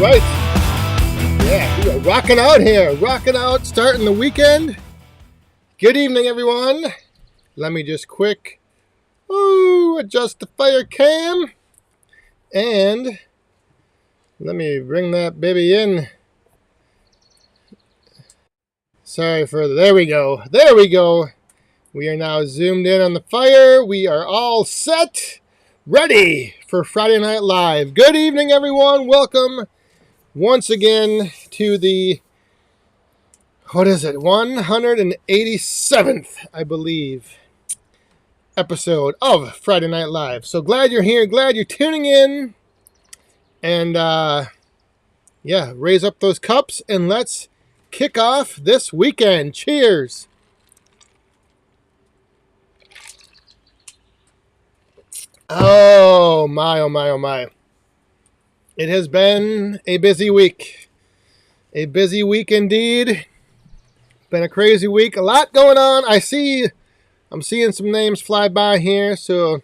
right. Yeah, we are rocking out here. Rocking out, starting the weekend. Good evening, everyone. Let me just adjust the fire cam. And let me bring that baby in. Sorry for there we go. There we go. We are now zoomed in on the fire. We are all set. Ready for Friday Night Live. Good evening, everyone. Welcome once again to the, 187th, I believe, episode of Friday Night Live. So glad you're here. Glad you're tuning in. And, raise up those cups and let's kick off this weekend. Cheers. Oh my, oh my, oh my. It has been a busy week. A busy week indeed. Been a crazy week. A lot going on. I'm seeing some names fly by here. So,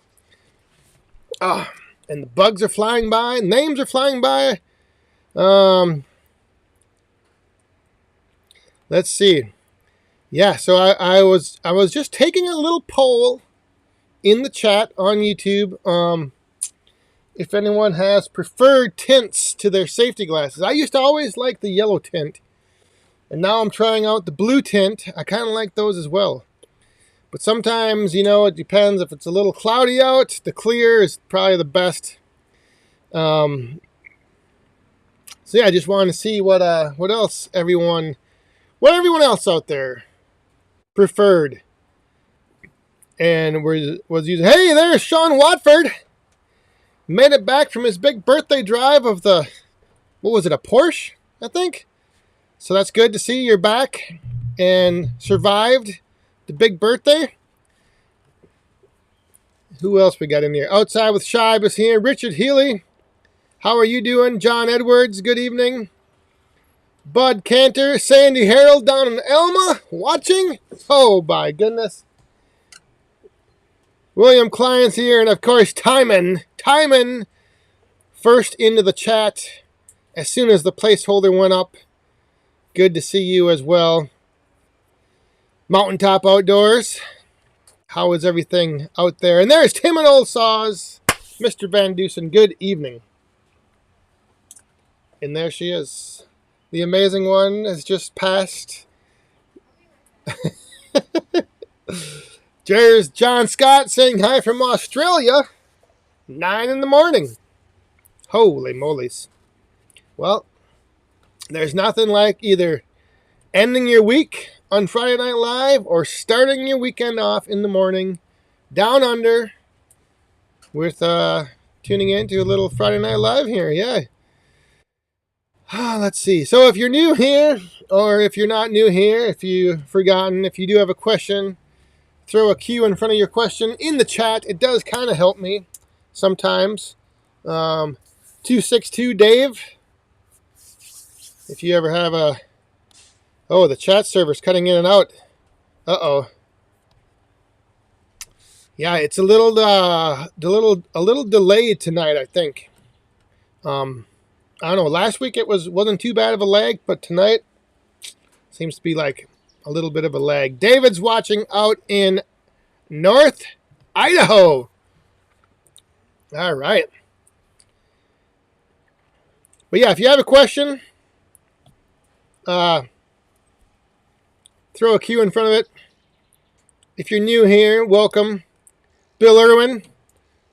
and the bugs are flying by. Names are flying by. Let's see. Yeah, so I was just taking a little poll in the chat on YouTube. If anyone has preferred tints to their safety glasses. I used to always like the yellow tint. And now I'm trying out the blue tint. I kind of like those as well. But sometimes, it depends. If it's a little cloudy out, the clear is probably the best. So yeah, I just wanted to see what else everyone else out there preferred. And was using. Hey, there's Sean Watford. Made it back from his big birthday drive of the, a Porsche, I think. So that's good to see you're back and survived the big birthday. Who else we got in here? Outside with Shibe is here. Richard Healy. How are you doing? John Edwards, good evening. Bud Cantor, Sandy Harold down in Elma, watching. Oh, my goodness. William Klein's here, and of course, Timon. Timon, first into the chat as soon as the placeholder went up. Good to see you as well. Mountaintop Outdoors. How is everything out there? And there's Tim and Old Saws. Mr. Van Dusen, good evening. And there she is. The amazing one has just passed. There's John Scott saying hi from Australia. 9 in the morning. Holy molies. Well, there's nothing like either ending your week on Friday Night Live or starting your weekend off in the morning down under with tuning in to a little Friday Night Live here. Yeah. Let's see. So if you're new here or if you're not new here, if you've forgotten, if you do have a question, throw a Q in front of your question in the chat. It does kind of help me sometimes. 262 Dave. If you ever have the chat server's cutting in and out. Uh-oh. Yeah, it's a little delayed tonight, I think. I don't know. Last week it wasn't too bad of a lag, but tonight seems to be like a little bit of a lag. David's watching out in North Idaho. All right. But yeah, if you have a question, throw a Q in front of it. If you're new here, welcome. Bill Irwin,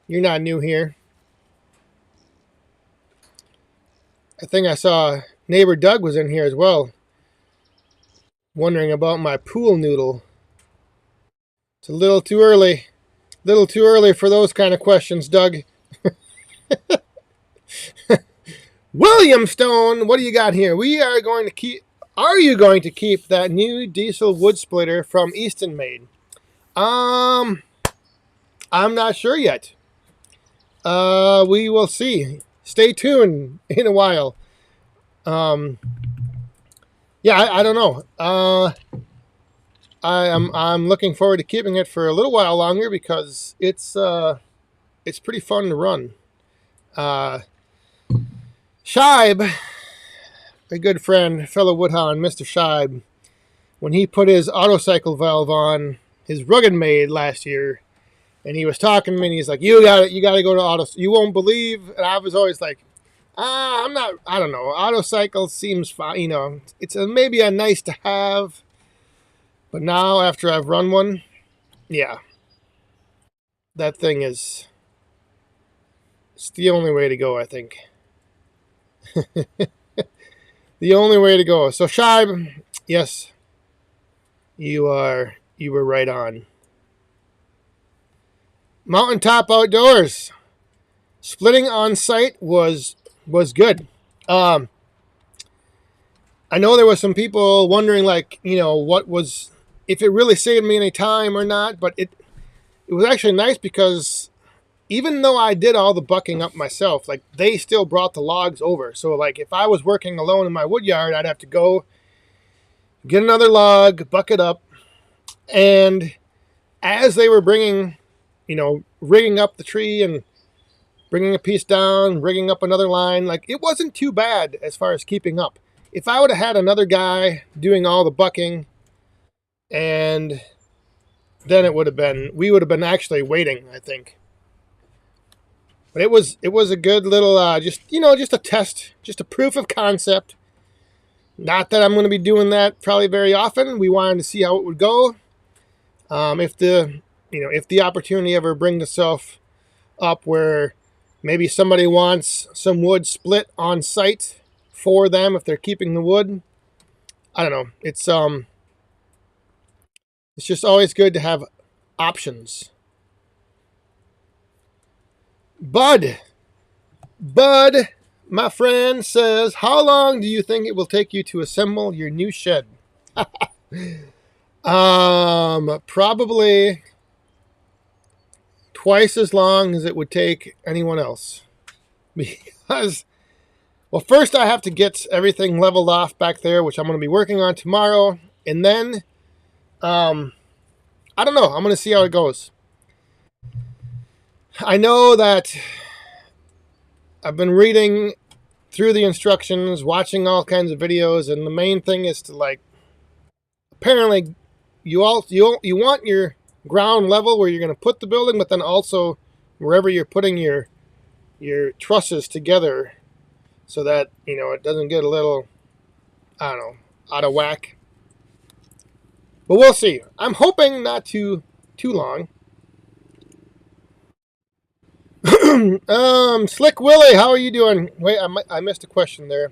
you're not new here. I think I saw neighbor Doug was in here as well. Wondering about my pool noodle. It's a little too early. Little too early for those kind of questions, Doug. William Stone, what do you got here? Are you going to keep that new diesel wood splitter from Easton Made? I'm not sure yet. We will see. Stay tuned in a while. I don't know. I'm looking forward to keeping it for a little while longer because it's pretty fun to run. Shibe a good friend, fellow woodhound, Mr. Scheib, when he put his autocycle valve on his Rugged Maid last year, and he was talking to me, and he's like, you got to go to auto. You won't believe. And I was always like, I'm not. I don't know. Autocycle seems fine. You know, it's maybe a nice to have. But now, after I've run one, yeah, that thing is. It's the only way to go, I think. The only way to go. So, Scheib, yes, you were right on. Mountaintop Outdoors. Splitting on site was good. I know there was some people wondering, like, you know, if it really saved me any time or not, but it was actually nice because even though I did all the bucking up myself, like, they still brought the logs over. So, like, if I was working alone in my wood yard, I'd have to go get another log, buck it up, and as they were bringing, you know, rigging up the tree and bringing a piece down, rigging up another line, like, it wasn't too bad as far as keeping up. If I would have had another guy doing all the bucking, and then we would have been actually waiting, I think. But it was a good little, just a test, just a proof of concept. Not that I'm going to be doing that probably very often. We wanted to see how it would go. If the opportunity ever brings itself up where maybe somebody wants some wood split on site for them if they're keeping the wood, I don't know. It's just always good to have options. Bud, my friend says, how long do you think it will take you to assemble your new shed? Probably twice as long as it would take anyone else. Because, well, first I have to get everything leveled off back there, which I'm going to be working on tomorrow. And then, I don't know. I'm going to see how it goes. I know that I've been reading through the instructions, watching all kinds of videos, and the main thing is to, like, apparently you want your ground level where you're going to put the building, but then also wherever you're putting your trusses together so that, you know, it doesn't get a little, I don't know, out of whack. But we'll see. I'm hoping not too long. Slick Willie, how are you doing? Wait, I missed a question there.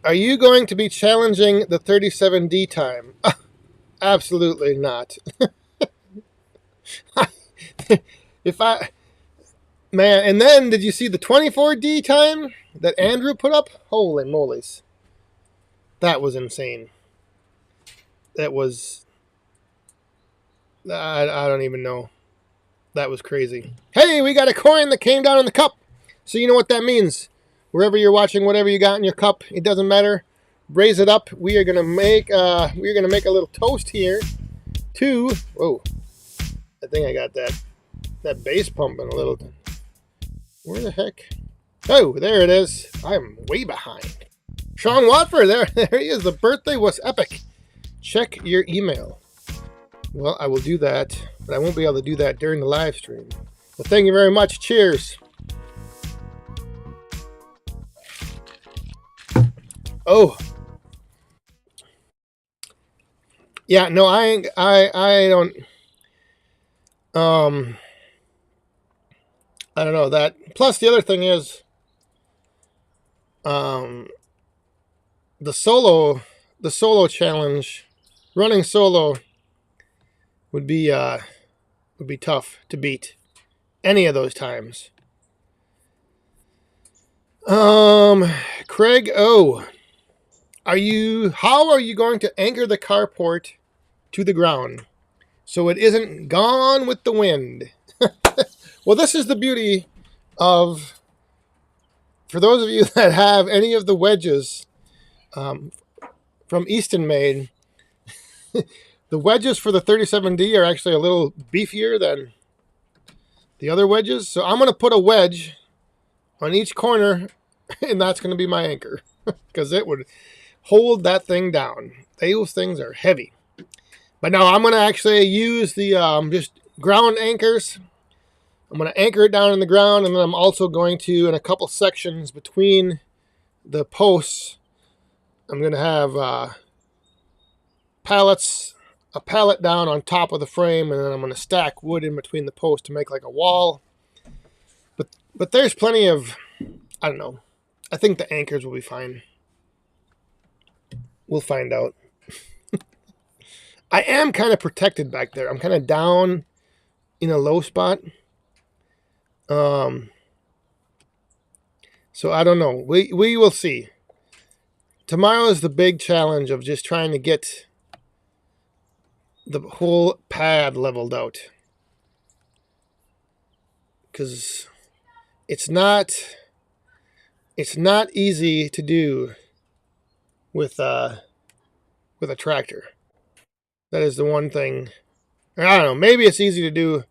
Are you going to be challenging the 37D time? Absolutely not. Man, and then did you see the 24D time that Andrew put up? Holy molies. That was insane. That was, I don't even know. That was crazy. Hey, we got a coin that came down in the cup. So you know what that means. Wherever you're watching, whatever you got in your cup, it doesn't matter. Raise it up. We are gonna make a little toast here to. Whoa, I think I got that bass pumping a little. Where the heck? Oh, there it is. I'm way behind. Sean Watford, there he is. The birthday was epic. Check your email. Well, I will do that, but I won't be able to do that during the live stream. Well, thank you very much. Cheers. Oh. Yeah, no, I don't, I don't know that. Plus, the other thing is, the solo challenge, running solo would be tough to beat any of those times. Craig O, how are you going to anchor the carport to the ground so it isn't gone with the wind? Well, this is the beauty of, for those of you that have any of the wedges from Easton Made, the wedges for the 37D are actually a little beefier than the other wedges. So I'm going to put a wedge on each corner and that's going to be my anchor because it would hold that thing down. Those things are heavy. But now I'm going to actually use the just ground anchors. I'm going to anchor it down in the ground, and then I'm also going to, in a couple sections between the posts, I'm going to have a pallet down on top of the frame, and then I'm going to stack wood in between the posts to make like a wall. But there's plenty of, I don't know. I think the anchors will be fine. We'll find out. I am kind of protected back there. I'm kind of down in a low spot. So I don't know. We will see. Tomorrow is the big challenge of just trying to get the whole pad leveled out. Because it's not easy to do with a tractor. That is the one thing. I don't know. Maybe it's easy to do,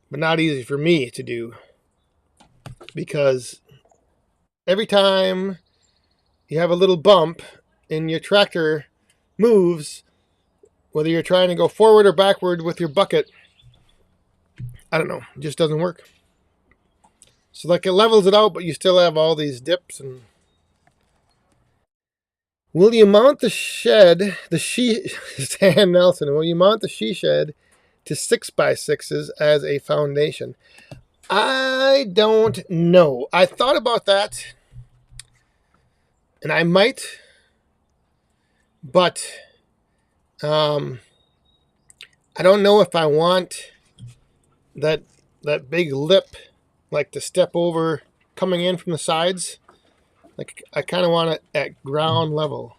but not easy for me to do. Because every time you have a little bump and your tractor moves, whether you're trying to go forward or backward with your bucket, I don't know. It just doesn't work. So like it levels it out, but you still have all these dips. And will you mount the shed, Stan Nelson, will you mount the she shed to 6x6s as a foundation? I don't know. I thought about that, and I might, but I don't know if I want that big lip, like to step over coming in from the sides. Like I kind of want it at ground level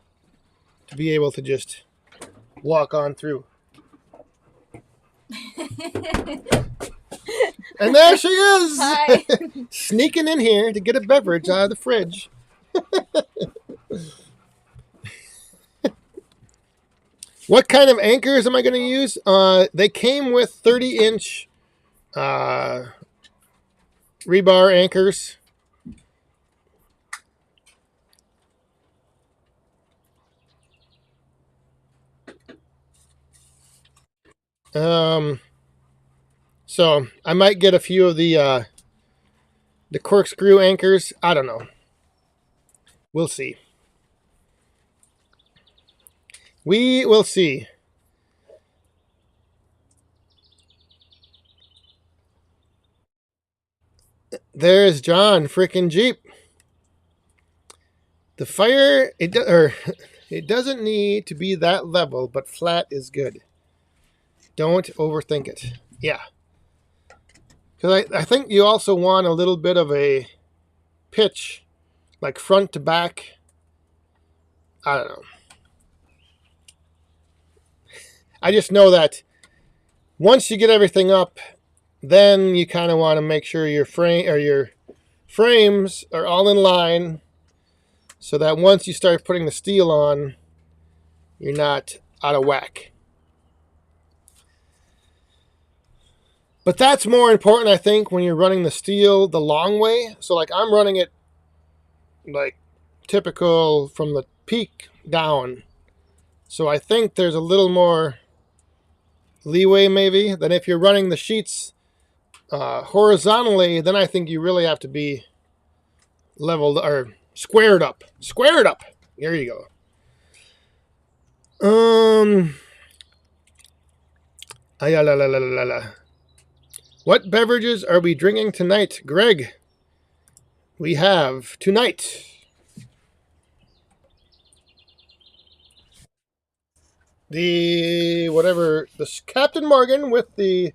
to be able to just walk on through. And there she is! Hi. Sneaking in here to get a beverage out of the fridge. What kind of anchors am I going to use? They came with 30-inch rebar anchors. So I might get a few of the corkscrew anchors. I don't know. We'll see. We will see. There's John frickin' Jeep. The fire, it doesn't need to be that level, but flat is good. Don't overthink it. Yeah. Because I think you also want a little bit of a pitch, like front to back. I don't know. I just know that once you get everything up, then you kind of want to make sure your frames are all in line, so that once you start putting the steel on, you're not out of whack. But that's more important, I think, when you're running the steel the long way. So like I'm running it like typical from the peak down. So I think there's a little more leeway maybe than if you're running the sheets horizontally. Then I think you really have to be leveled or squared up. Squared up. There you go. What beverages are we drinking tonight, Greg? We have tonight the Captain Morgan with the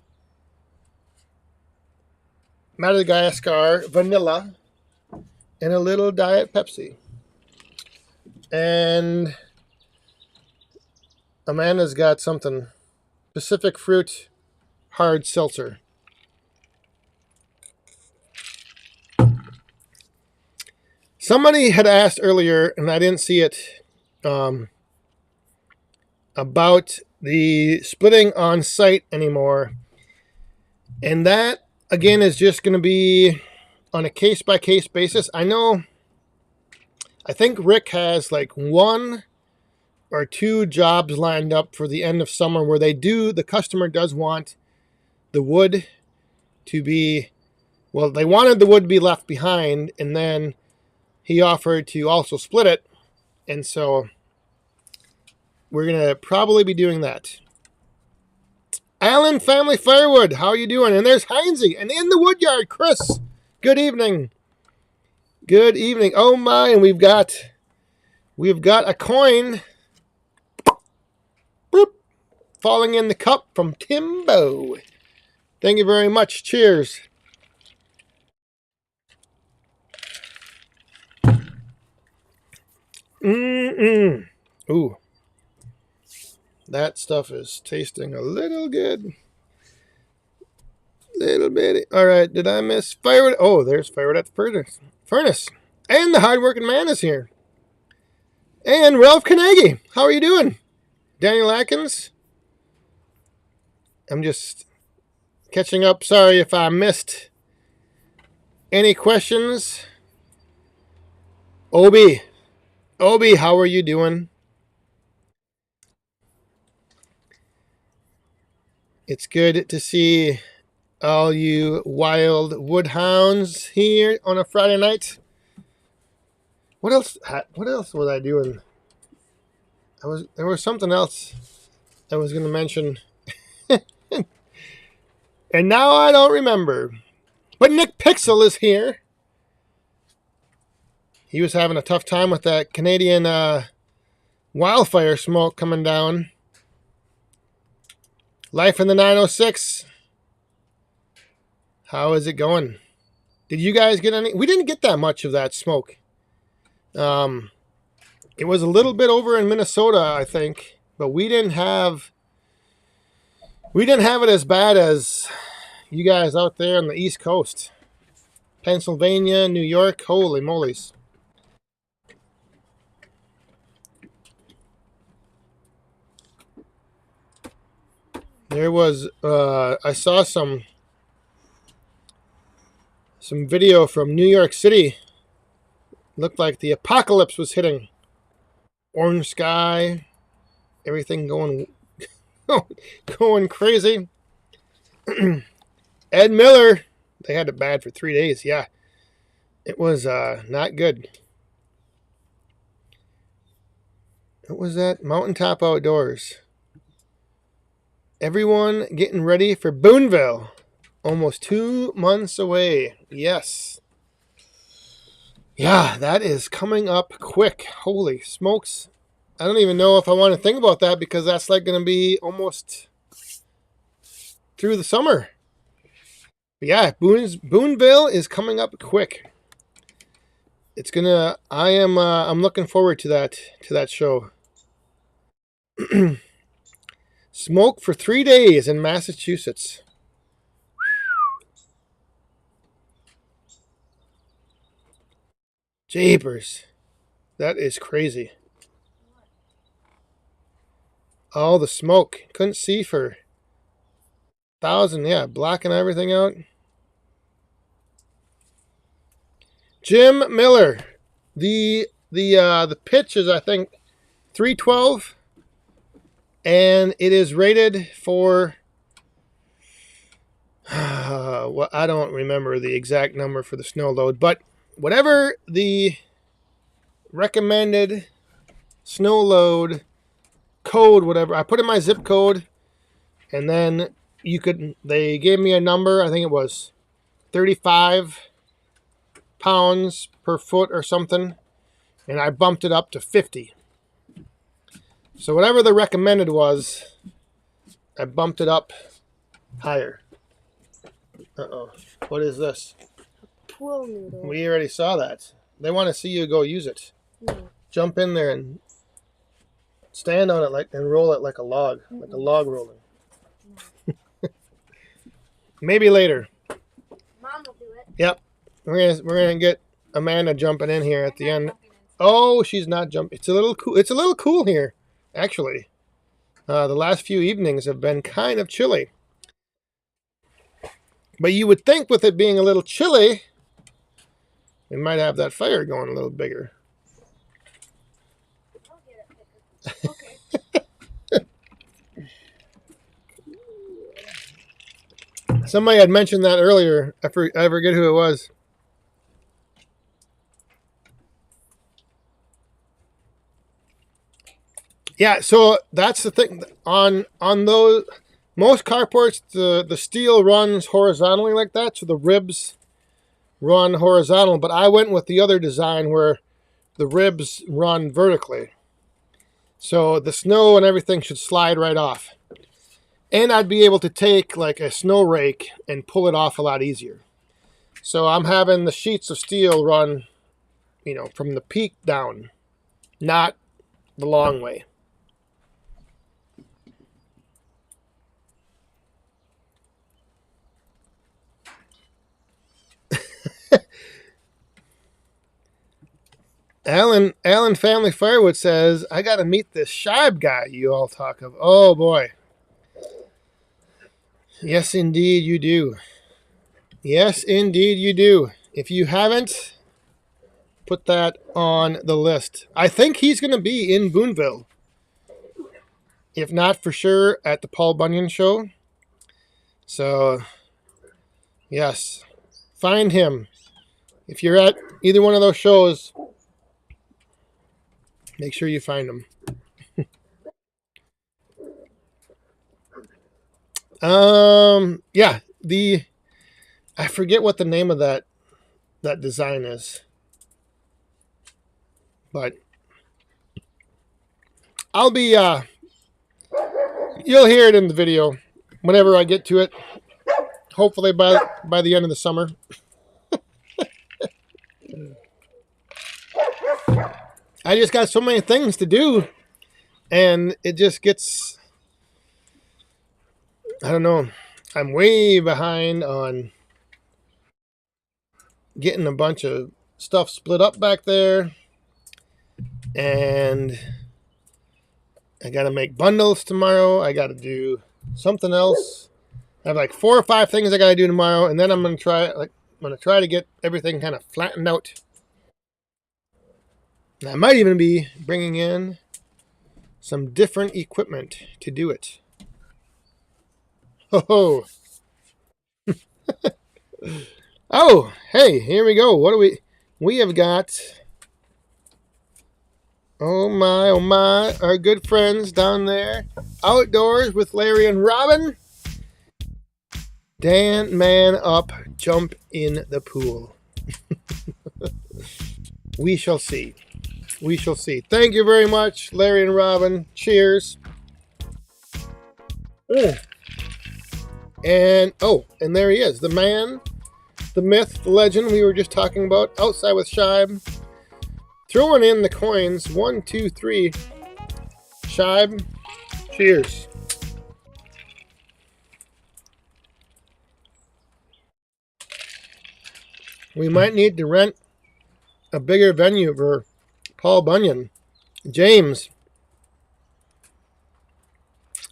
Madagascar vanilla and a little Diet Pepsi. And Amanda's got something, Pacific Fruit hard seltzer. Somebody had asked earlier, and I didn't see it, about the splitting on site anymore. And that, again, is just going to be on a case-by-case basis. I think Rick has like 1 or 2 jobs lined up for the end of summer where the customer does want the wood to be, well, they wanted the wood to be left behind, and then he offered to also split it. And so we're going to probably be doing that. Allen Family Firewood, how are you doing? And there's Heinzie. And in the woodyard, Chris. Good evening. Good evening. Oh my, and we've got a coin boop, falling in the cup from Timbo. Thank you very much. Cheers. Ooh. That stuff is tasting a little good. Little bitty. All right, did I miss Firewood? Oh, there's Firewood at the furnace. And the hardworking man is here. And Ralph Carnegie. How are you doing? Daniel Atkins. I'm just catching up. Sorry if I missed any questions. Obi, how are you doing? It's good to see all you wild woodhounds here on a Friday night. What else was I doing? There was something else I was going to mention. And now I don't remember. But Nick Pixel is here. He was having a tough time with that Canadian wildfire smoke coming down. Life in the 906. How is it going? Did you guys get any? We didn't get that much of that smoke. It was a little bit over in Minnesota, I think, but we didn't have it as bad as you guys out there on the East Coast. Pennsylvania, New York, holy molies. There was I saw some video from New York City. Looked like the apocalypse was hitting. Orange sky, everything going crazy. Ed Miller, they had it bad for 3 days. Yeah, it was not good. What was that? Mountaintop Outdoors. Everyone getting ready for Boonville. Almost 2 months away. Yes. Yeah, that is coming up quick. Holy smokes. I don't even know if I want to think about that because that's like going to be almost through the summer. But yeah, Boonville is coming up quick. It's gonna. I'm looking forward to that show. Smoke for 3 days in Massachusetts. Jeepers. That is crazy. All the smoke. Couldn't see for 1,000. Yeah, blocking everything out. Jim Miller. The pitch is, I think, 312. And it is rated for, well, I don't remember the exact number for the snow load, but whatever the recommended snow load code, whatever, I put in my zip code, and then they gave me a number, I think it was 35 pounds per foot or something, and I bumped it up to 50. So whatever the recommended was, I bumped it up higher. Uh-oh. What is this? Pool noodle. We already saw that. They want to see you go use it. No. Jump in there and stand on it and roll it like a log. Like a log rolling. No. Maybe later. Mom will do it. Yep. We're gonna get Amanda jumping in here at the end. Oh, she's not jumping. It's a little cool. It's a little cool here. Actually, the last few evenings have been kind of chilly. But you would think with it being a little chilly We might have that fire going a little bigger. I'll get it bigger. Okay. Somebody had mentioned that earlier. I forget who it was. Yeah, so that's the thing. On those most carports, the steel runs horizontally like that, so the ribs run horizontal. But I went with the other design where the ribs run vertically, so the snow and everything should slide right off. And I'd be able to take like a snow rake and pull it off a lot easier. So I'm having the sheets of steel run, from the peak down, not the long way. Alan Family Firewood says, I got to meet this Shibe guy you all talk of. Oh, boy. Yes, indeed, you do. Yes, indeed, you do. If you haven't, put that on the list. I think he's going to be in Boonville. If not for sure, at the Paul Bunyan show. So, yes, find him. If you're at either one of those shows, make sure you find him. Yeah, I forget what the name of that design is, but I'll be you'll hear it in the video whenever I get to it. Hopefully by the end of the summer. I just got so many things to do, and it just gets, I don't know, I'm way behind on getting a bunch of stuff split up back there, and I got to make bundles tomorrow. I got to do something else. I have like 4 or 5 things I got to do tomorrow, and then I'm going to try to get everything kind of flattened out. And I might even be bringing in some different equipment to do it. Ho ho. Oh, hey, here we go. What do we have got? Oh my, our good friends down there, outdoors with Larry and Robin. Dan, man up, jump in the pool. We shall see. We shall see. Thank you very much, Larry and Robin. Cheers. And there he is, the man, the myth, the legend we were just talking about, outside with Shibe. Throwing in the coins. 1, 2, 3. Shibe, cheers. We might need to rent a bigger venue for Paul Bunyan. James,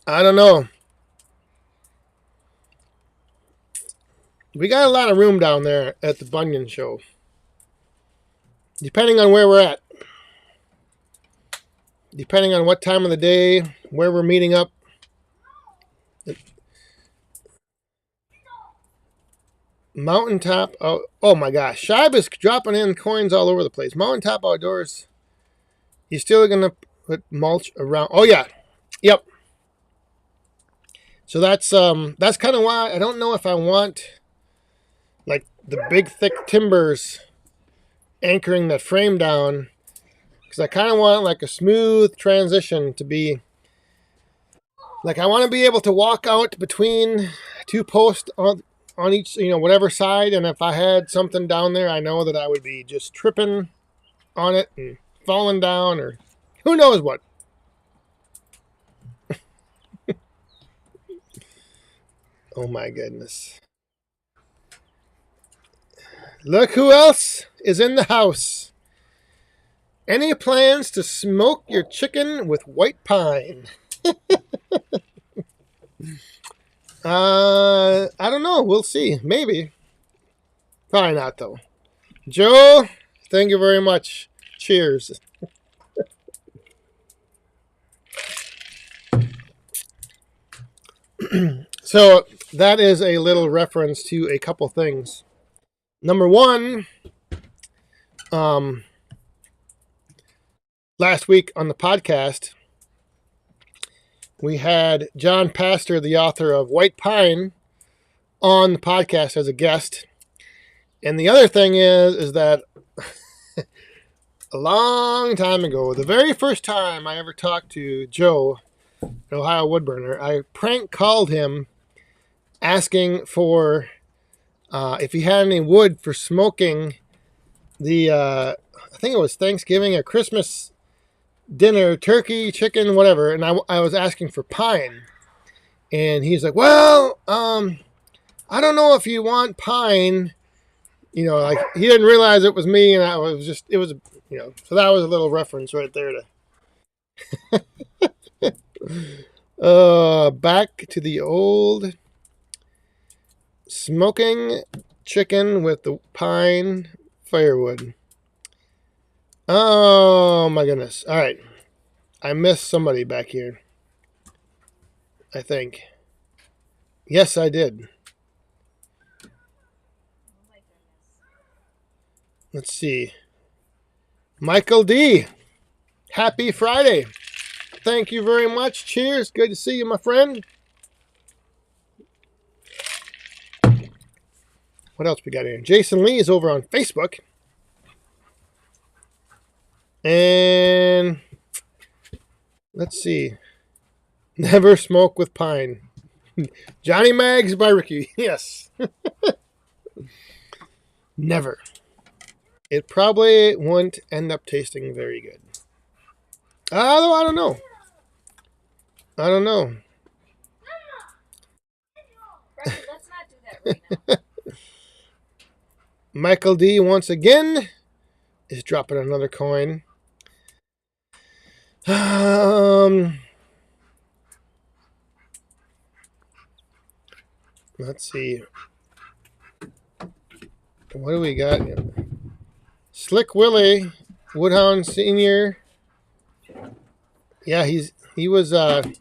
I don't know. We got a lot of room down there at the Bunyan show. Depending on where we're at. Depending on what time of the day, where we're meeting up. Mountaintop. Oh my gosh. Shibe is dropping in coins all over the place. Mountaintop Outdoors. You still going to put mulch around? Oh yeah. Yep. So that's kind of why I don't know if I want like the big thick timbers anchoring that frame down, because I kind of want like a smooth transition to be like, I want to be able to walk out between 2 posts on each, whatever side, and if I had something down there, I know that I would be just tripping on it and falling down or who knows what. Oh my goodness. Look who else is in the house. Any plans to smoke your chicken with white pine? I don't know. We'll see. Maybe. Probably not, though. Joe, thank you very much. Cheers. So that is a little reference to a couple things. Number one, last week on the podcast, we had John Pastor, the author of White Pine, on the podcast as a guest. And the other thing is that a long time ago, the very first time I ever talked to Joe, Ohio Woodburner, I prank called him asking for if he had any wood for smoking the, I think it was Thanksgiving or Christmas dinner, turkey, chicken, whatever. And I was asking for pine. And he's like, well, I don't know if you want pine. You know, like he didn't realize it was me, and I was just, it was, you know, so that was a little reference right there to back to the old smoking chicken with the pine firewood. Oh my goodness. All right. I missed somebody back here. I think. Yes, I did. Let's see. Michael D. Happy Friday. Thank you very much. Cheers. Good to see you, my friend. What else we got here? Jason Lee is over on Facebook. And let's see. Never smoke with pine. Johnny Mag's barbecue. Yes. Never. It probably wouldn't end up tasting very good. Although I don't know. I don't know. Right, let's not do that right now. Michael D once again is dropping another coin. Let's see. What do we got here? Slick Willie, Woodhound Senior. Yeah, he was you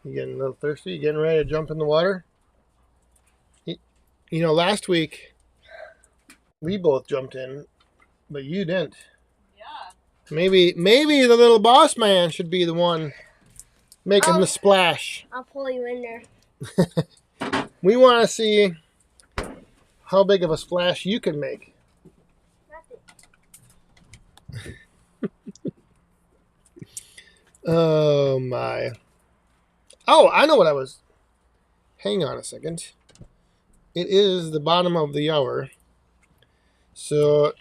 getting a little thirsty? You getting ready to jump in the water? You know, last week we both jumped in, but you didn't. Yeah. Maybe the little boss man should be the one making the splash. I'll pull you in there. We want to see how big of a splash you can make. Oh my. Oh, I know what I was. Hang on a second. It is the bottom of the hour. So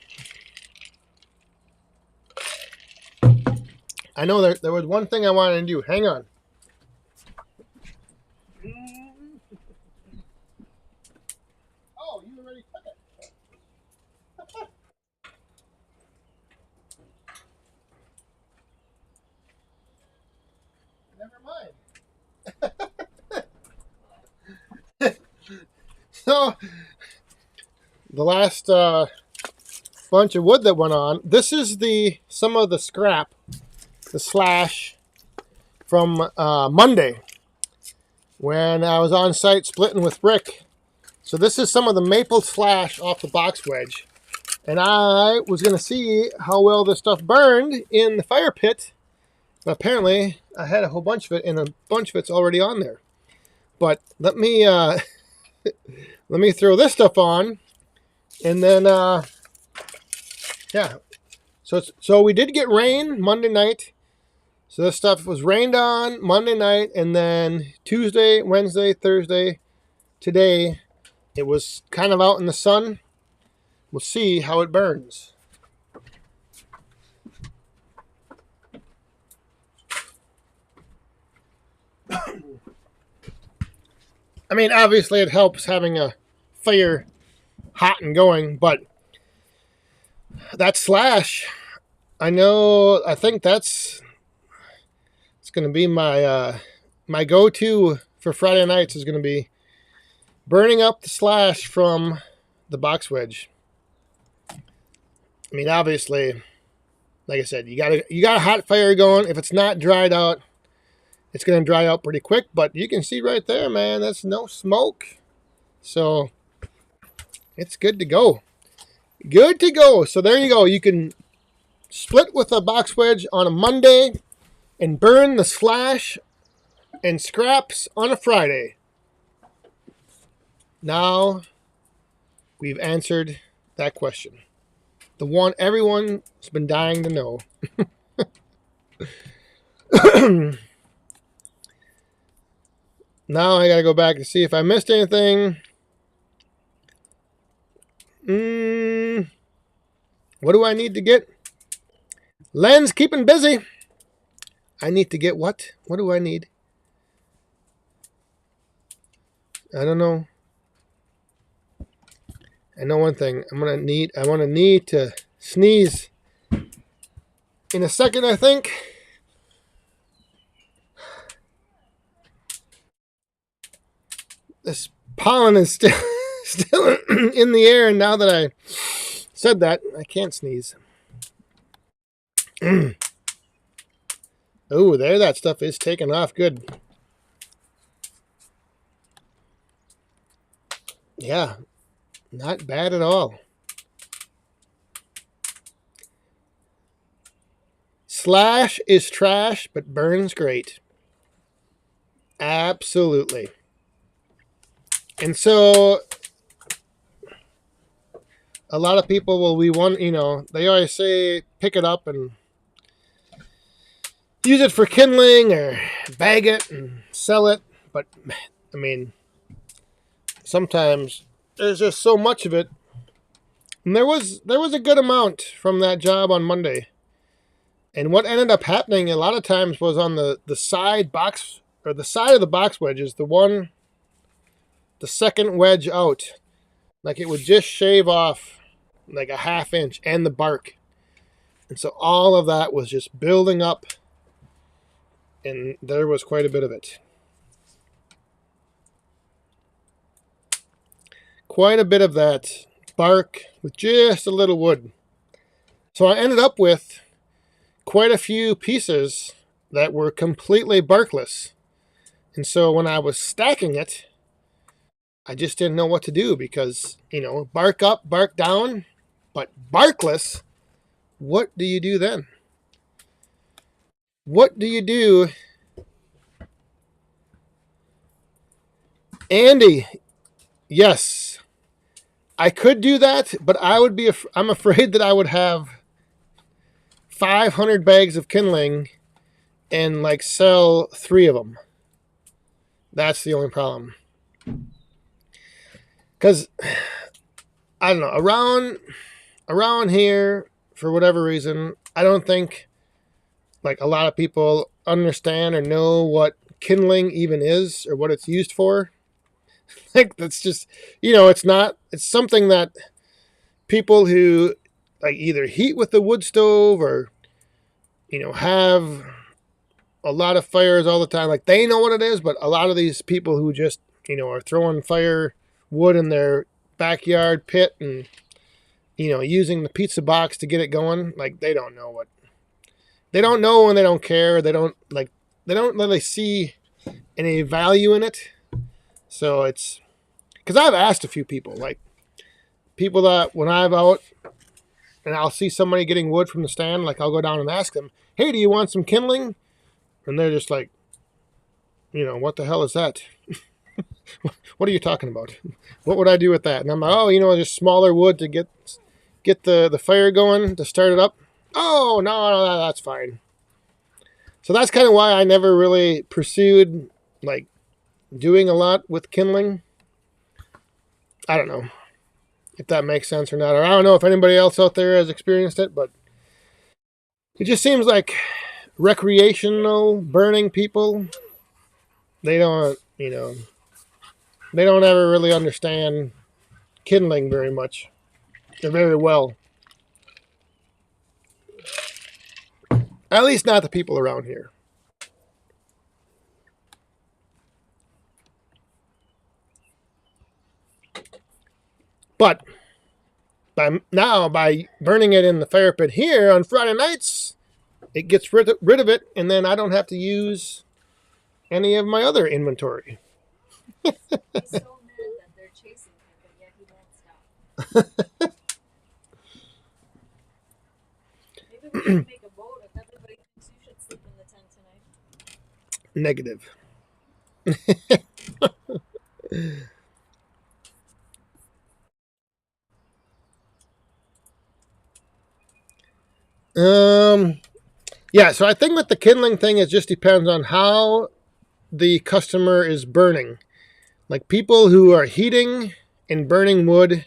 I know there was one thing I wanted to do. Hang on. Oh, you already took it. Never mind. So the last bunch of wood that went on. This is some of the scrap, the slash from Monday when I was on site splitting with Rick. So this is some of the maple slash off the box wedge. And I was going to see how well this stuff burned in the fire pit. But apparently I had a whole bunch of it, and a bunch of it's already on there. But let me let me throw this stuff on, and then yeah. So we did get rain Monday night. So this stuff was rained on Monday night, and then Tuesday, Wednesday, Thursday, today, it was kind of out in the sun. We'll see how it burns. I mean, obviously it helps having a fire hot and going, but that slash, I think it's going to be my my go-to for Friday nights is going to be burning up the slash from the box wedge. I mean, obviously, like I said, you got a hot fire going. If it's not dried out, it's going to dry out pretty quick. But you can see right there, man, that's no smoke. So it's good to go. Good to go. So there you go. You can split with a box wedge on a Monday and burn the slash and scraps on a Friday. Now we've answered that question. The one everyone's been dying to know. Now I gotta go back and see if I missed anything. What do I need to get? Len's keeping busy. I need to get what? What do I need? I don't know. I know one thing. I want to need to sneeze in a second, I think. This pollen is still in the air, and now that I said that, I can't sneeze. Oh, there that stuff is taking off good. Yeah, not bad at all. Slash is trash, but burns great. Absolutely. And so a lot of people they always say pick it up and use it for kindling or bag it and sell it. But, I mean, sometimes there's just so much of it. And there was a good amount from that job on Monday. And what ended up happening a lot of times was on the side box, or the side of the box wedges, the second wedge out. Like it would just shave off like a half inch and the bark. And so all of that was just building up, and there was quite a bit of it. Quite a bit of that bark with just a little wood. So I ended up with quite a few pieces that were completely barkless. And so when I was stacking it, I just didn't know what to do because, bark up, bark down, but barkless, what do you do then? What do you do? Andy, yes, I could do that, but I'm afraid that I would have 500 bags of kindling and sell 3 of them. That's the only problem. Because, I don't know, around here, for whatever reason, I don't think a lot of people understand or know what kindling even is or what it's used for. That's just, it's something that people who either heat with the wood stove or, have a lot of fires all the time, they know what it is, but a lot of these people who just, are throwing firewood in their backyard pit and, using the pizza box to get it going, they don't know and they don't care. They don't really see any value in it. So it's, because I've asked a few people, people that when I'm out and I'll see somebody getting wood from the stand, I'll go down and ask them, hey, do you want some kindling? And they're just what the hell is that? What are you talking about? What would I do with that? And I'm like, just smaller wood to get the fire going, to start it up. Oh, no, that's fine. So that's kind of why I never really pursued doing a lot with kindling. I don't know if that makes sense or not. Or I don't know if anybody else out there has experienced it, but it just seems like recreational burning people, they don't ever really understand kindling very much or very well. At least not the people around here. But by burning it in the fire pit here on Friday nights, it gets rid of it, and then I don't have to use any of my other inventory. He's so mad that they're chasing him, but yet he won't stop. Maybe we should make a vote if everybody thinks you should sleep in the tent tonight. Negative. Yeah, so I think with the kindling thing, it just depends on how the customer is burning. Like people who are heating and burning wood,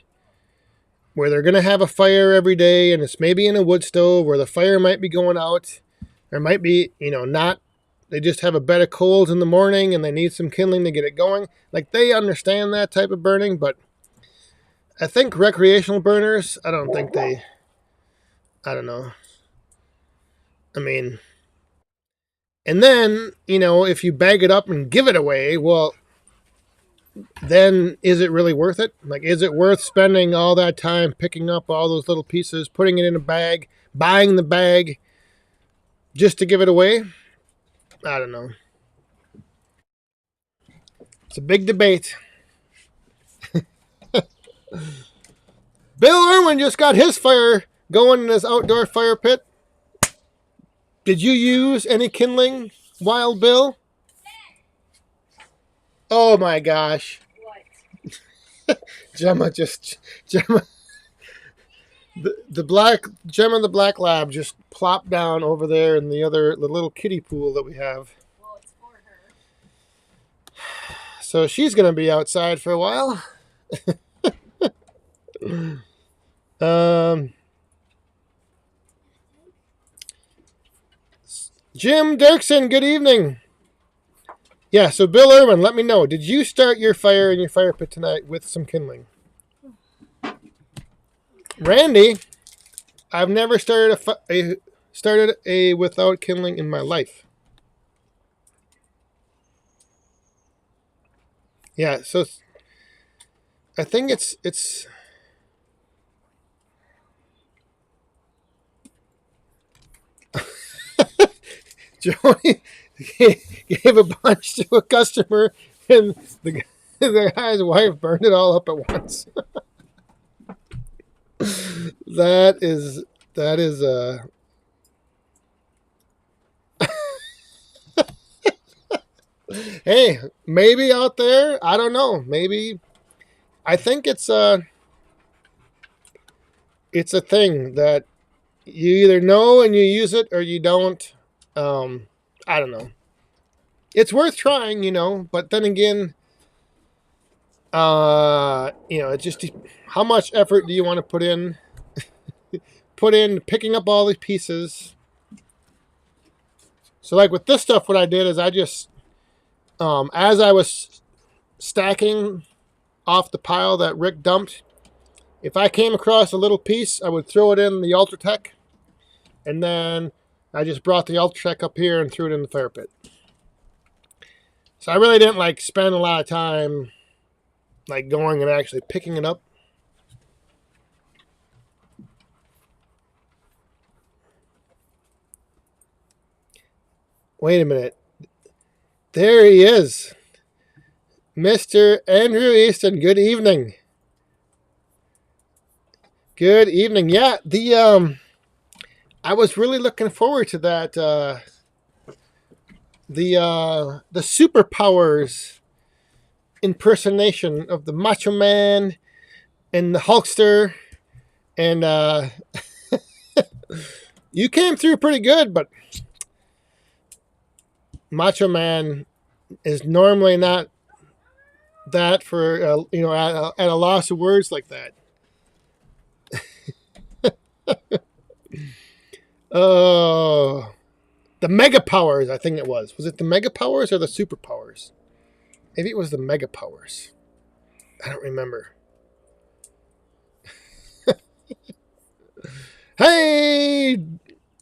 where they're going to have a fire every day, and it's maybe in a wood stove where the fire might be going out, or might be, not, they just have a bed of coals in the morning and they need some kindling to get it going. Like they understand that type of burning, but I think recreational burners, I don't know. I mean, and then, if you bag it up and give it away, well, then is it really worth it? Like, is it worth spending all that time picking up all those little pieces, putting it in a bag, buying the bag just to give it away? I don't know. It's a big debate. Bill Irwin just got his fire going in his outdoor fire pit. Did you use any kindling, Wild Bill? Oh my gosh. What? Gemma, the black lab just plopped down over there in the little kiddie pool that we have. Well, it's for her. So she's gonna be outside for a while. Jim Dirksen, good evening. Yeah, so Bill Irwin, let me know. Did you start your fire in your fire pit tonight with some kindling? Randy, I've never started a without kindling in my life. Yeah, so I think it's Joni gave a bunch to a customer, and the guy's wife burned it all up at once. That is Hey, maybe out there, I don't know. Maybe I think it's a thing that you either know and you use it or you don't. I don't know. It's worth trying, but then again, it's just how much effort do you want to put in picking up all these pieces. So like with this stuff, what I did is I just, as I was stacking off the pile that Rick dumped, if I came across a little piece, I would throw it in the Ultratech, and then I just brought the Ultratech up here and threw it in the fire pit. So I really didn't spend a lot of time going and actually picking it up. Wait a minute. There he is. Mr. Andrew Easton, good evening. Good evening. Yeah, I was really looking forward to that. The superpowers impersonation of the Macho Man and the Hulkster, and you came through pretty good, but Macho Man is normally not that for at a loss of words like that. Oh, the Mega Powers, I think it was. Was it the Mega Powers or the Superpowers? Maybe it was the Mega Powers. I don't remember. Hey,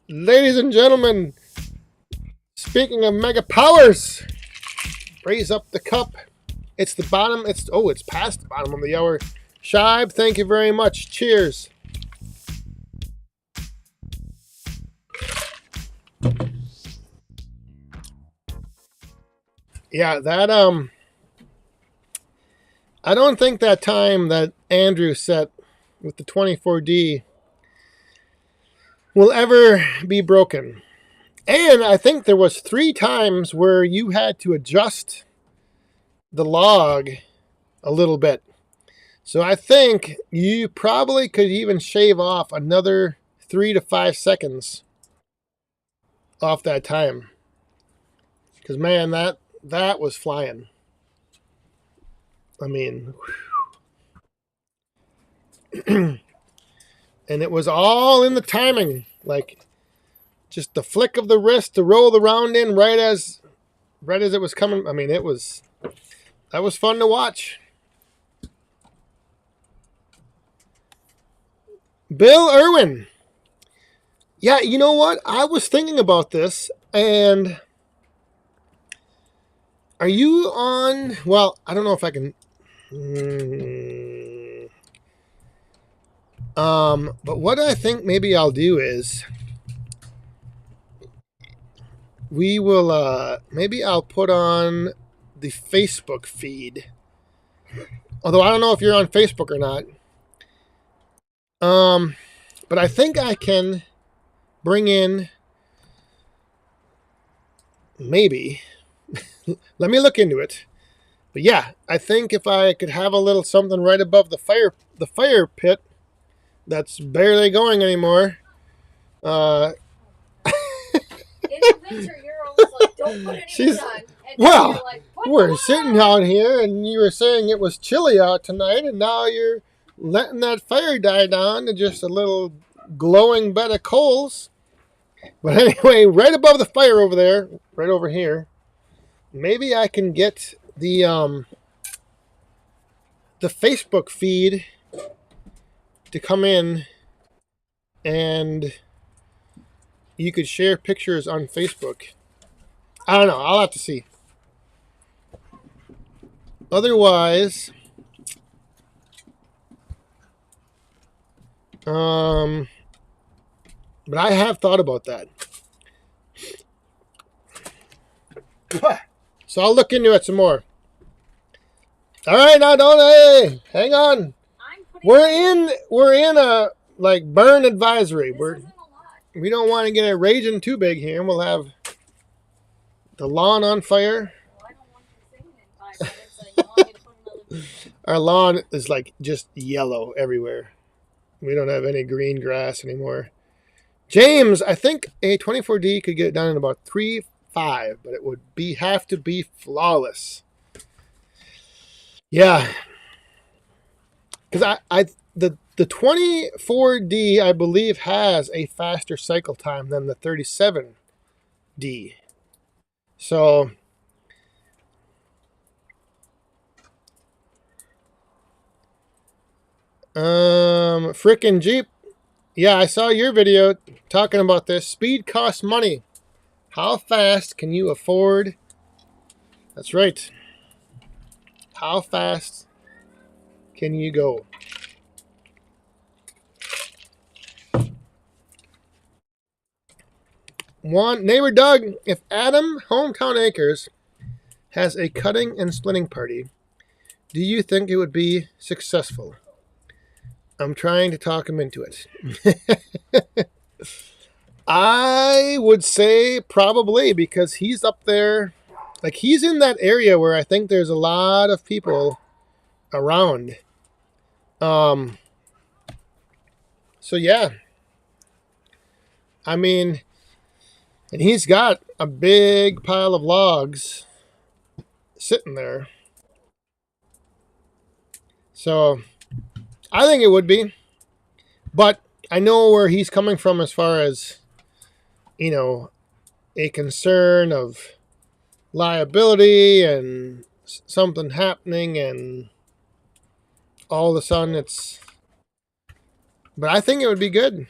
ladies and gentlemen. Speaking of Mega Powers, raise up the cup. It's the bottom. It's past the bottom of the hour. Shibe, thank you very much. Cheers. Yeah, that I don't think that time that Andrew set with the 24D will ever be broken. And I think there was 3 times where you had to adjust the log a little bit. So I think you probably could even shave off another 3 to 5 seconds off that time. Because man, that was flying. I mean, and it was all in the timing, like just the flick of the wrist to roll the round in right as it was coming. I mean, that was fun to watch. Bill Irwin. Yeah, you know what? I was thinking about this, and are you on? Well, I don't know if I can. But what I think maybe I'll do is we will. Maybe I'll put on the Facebook feed. Although I don't know if you're on Facebook or not. But I think I can bring in maybe. Let me look into it. But yeah, I think if I could have a little something right above the fire pit that's barely going anymore. In the winter, you're always like, don't put anything on. And well, you're like, we're sitting out here, and you were saying it was chilly out tonight, and now you're letting that fire die down to just a little glowing bed of coals. But anyway, right above the fire over there, right over here, maybe I can get the Facebook feed to come in, and you could share pictures on Facebook. I don't know. I'll have to see. Otherwise, but I have thought about that. So I'll look into it some more. All right, now hey, hang on. We're in a like burn advisory. We don't want to get it raging too big here. We'll have the lawn on fire. Well, I don't want you singing in 5 minutes. You want me to put another. Our lawn is like just yellow everywhere. We don't have any green grass anymore. James, I think a 24D could get it done in about 3.5, but it would have to be flawless. Yeah, because the 24D I believe has a faster cycle time than the 37D. So frickin' Jeep. Yeah, I saw your video talking about this. Speed costs money. How fast can you afford? That's right. How fast can you go? One neighbor Doug, if Adam Hometown Acres has a cutting and splitting party, do you think it would be successful? I'm trying to talk him into it. I would say probably, because he's up there. Like, he's in that area where I think there's a lot of people around. So yeah. I mean, and he's got a big pile of logs sitting there. So I think it would be. But I know where he's coming from as far as, you know, a concern of liability and something happening, and all of a sudden it's. But I think it would be good.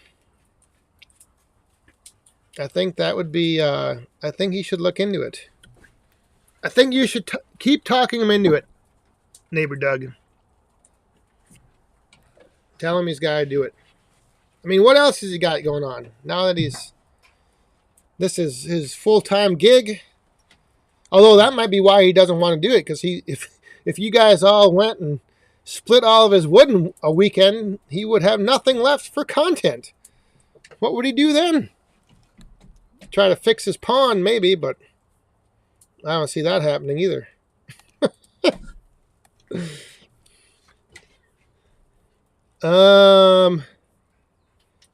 I think that would be. I think he should look into it. I think you should keep talking him into it, neighbor Doug. Tell him he's got to do it. I mean, what else has he got going on now that he's This is his full-time gig. Although that might be why he doesn't want to do it, because if you guys all went and split all of his wood in a weekend, he would have nothing left for content. What would he do then? Try to fix his pond, maybe, but I don't see that happening either.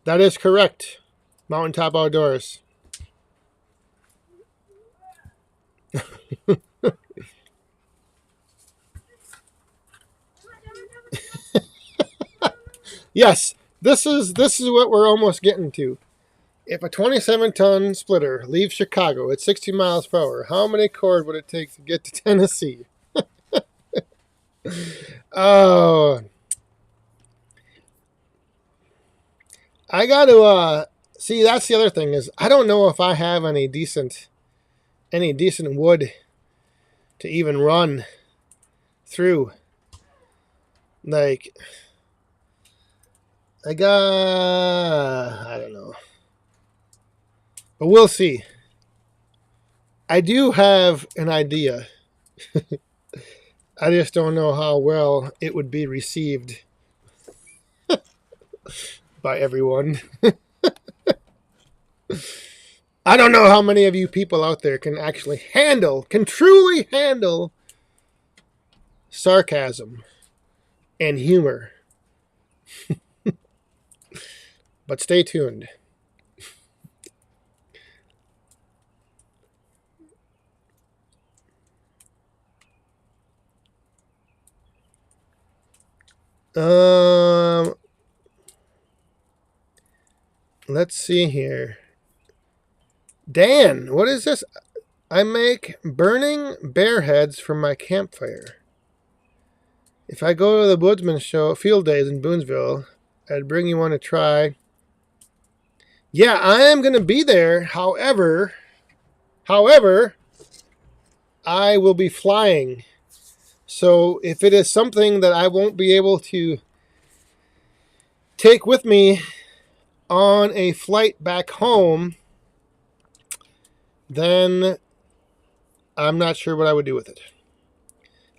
That is correct. Mountaintop Outdoors. Yes, this is what we're almost getting to. If a 27-ton splitter leaves Chicago at 60 miles per hour, how many cord would it take to get to Tennessee? Oh, I got to see. That's the other thing is I don't know if I have any decent wood to even run through. Like I don't know, but we'll see. I do have an idea. I just don't know how well it would be received by everyone. I don't know how many of you people out there can truly handle sarcasm and humor. But stay tuned. Let's see here. Dan, what is this? I make burning bear heads from my campfire. If I go to the Woodsman Show field days in Boonesville, I'd bring you one to try. Yeah, I am going to be there. However, I will be flying. So if it is something that I won't be able to take with me on a flight back home, then I'm not sure what I would do with it.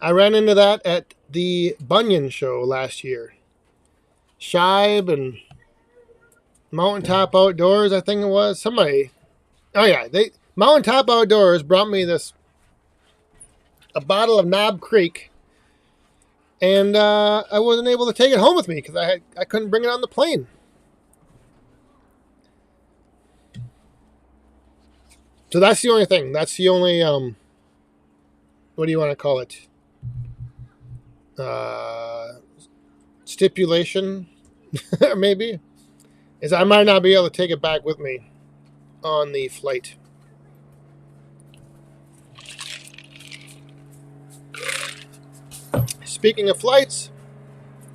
I ran into that at the Bunyan Show last year. Shibe and Mountaintop Outdoors, I think it was. Somebody. Oh yeah, Mountaintop Outdoors brought me a bottle of Knob Creek, and I wasn't able to take it home with me because I couldn't bring it on the plane. So that's the only thing. That's the only what do you want to call it? Stipulation, maybe, is I might not be able to take it back with me on the flight. Speaking of flights,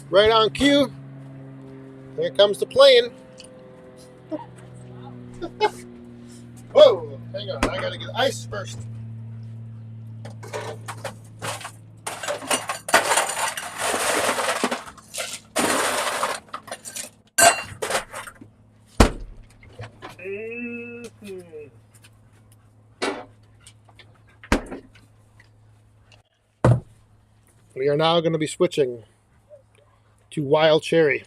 right on cue, here comes the plane. Whoa, hang on, I gotta get ice first. We are now going to be switching to wild cherry.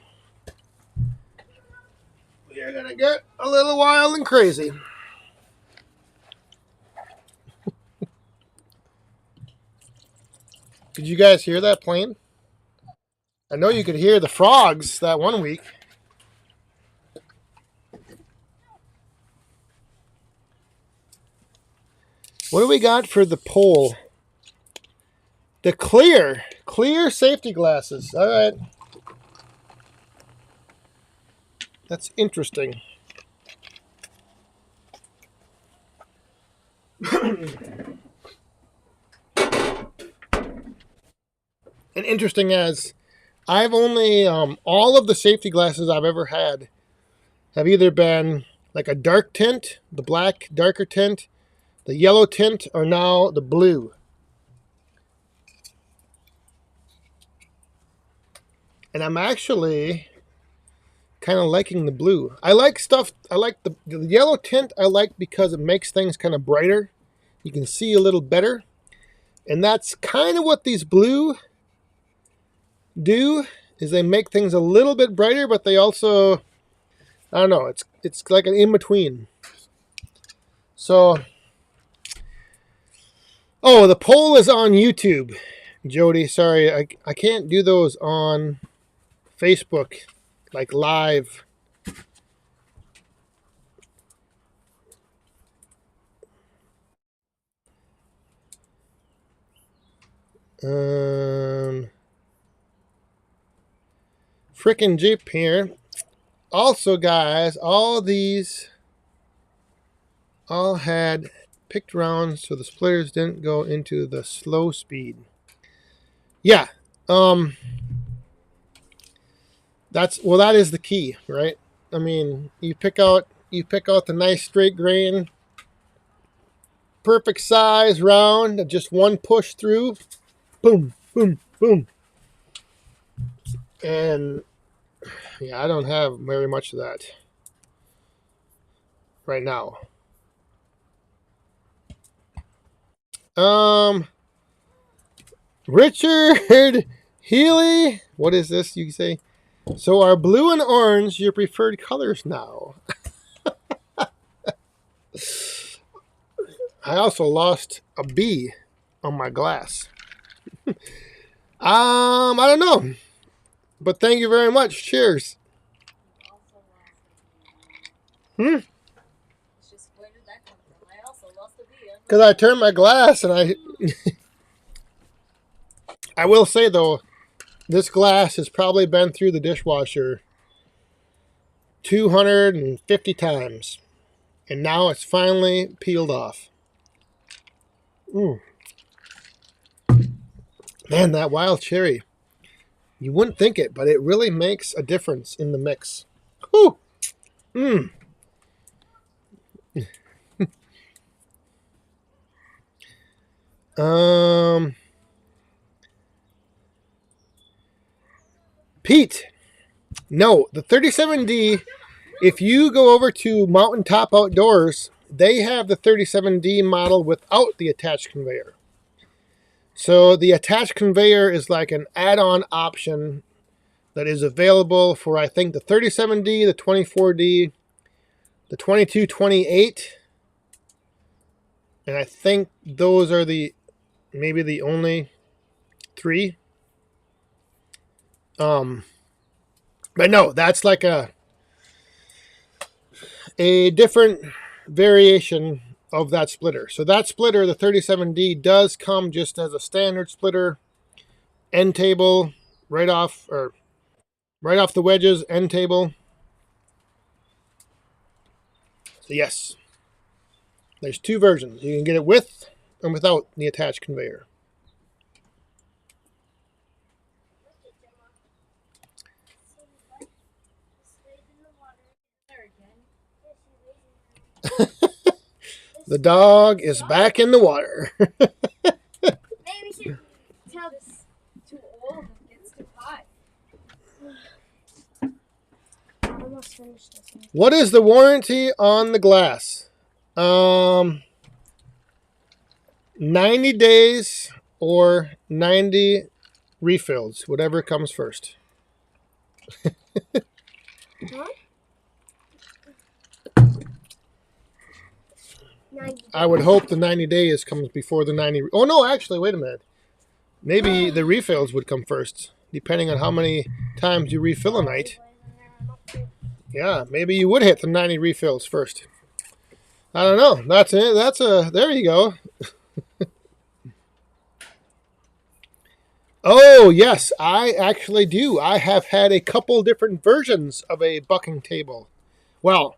We are going to get a little wild and crazy. Did you guys hear that plane? I know you could hear the frogs that one week. What do we got for the pole? The clear safety glasses. All right. That's interesting. And interesting as I've only, all of the safety glasses I've ever had have either been like a dark tint, the black darker tint, the yellow tint, or now the blue. And I'm actually kind of liking the blue. I like stuff. I like the yellow tint. I like because it makes things kind of brighter. You can see a little better, and that's kind of what these blue do. Is they make things a little bit brighter, but they also, I don't know. It's like an in between. So, oh, the poll is on YouTube, Jody. Sorry, I can't do those on Facebook, like live. Frickin' Jeep here. Also, guys, all these all had picked rounds so the splitters didn't go into the slow speed. Yeah. That is the key, right? I mean, you pick out the nice straight grain, perfect size round, just one push through, boom, boom, boom. And yeah, I don't have very much of that right now. Richard Healy, what is this you say? So are blue and orange your preferred colors now? I also lost a B on my glass. I don't know. But thank you very much. Cheers. It's just, where did that come from? I also lost a bee. Because I turned my glass and I will say though, this glass has probably been through the dishwasher 250 times. And now it's finally peeled off. Man, that wild cherry. You wouldn't think it, but it really makes a difference in the mix. Whew. Pete. No, the 37D, if you go over to Mountaintop Outdoors, they have the 37D model without the attached conveyor. So the attached conveyor is like an add-on option that is available for, I think, the 37D, the 24D, the 2228, and I think those are maybe the only 3. But no, that's like a different variation of that splitter. So that splitter, the 37D, does come just as a standard splitter, end table, right off the wedges, end table. So yes, there's 2 versions. You can get it with and without the attached conveyor. The dog is back in the water. Maybe we should tell this too old and gets too hot. I'm almost finished this one. What is the warranty on the glass? 90 days or 90 refills, whatever comes first. Huh? I would hope the 90 days comes before the 90. Oh no, actually, wait a minute. Maybe the refills would come first, depending on how many times you refill a night. Yeah, maybe you would hit the 90 refills first. I don't know. That's it. There you go. Oh, yes, I actually do. I have had a couple different versions of a bucking table. Well,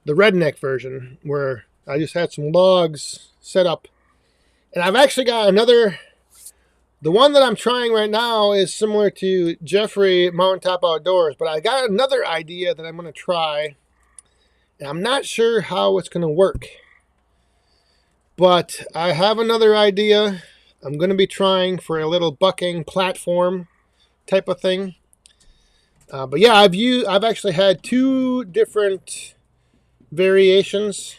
the redneck version, where I just had some logs set up. And I've actually got another. The one that I'm trying right now is similar to Jeffrey Mountaintop Outdoors, but I got another idea that I'm going to try. And I'm not sure how it's going to work. But I have another idea. I'm going to be trying for a little bucking platform type of thing. But yeah, I've actually had two different variations.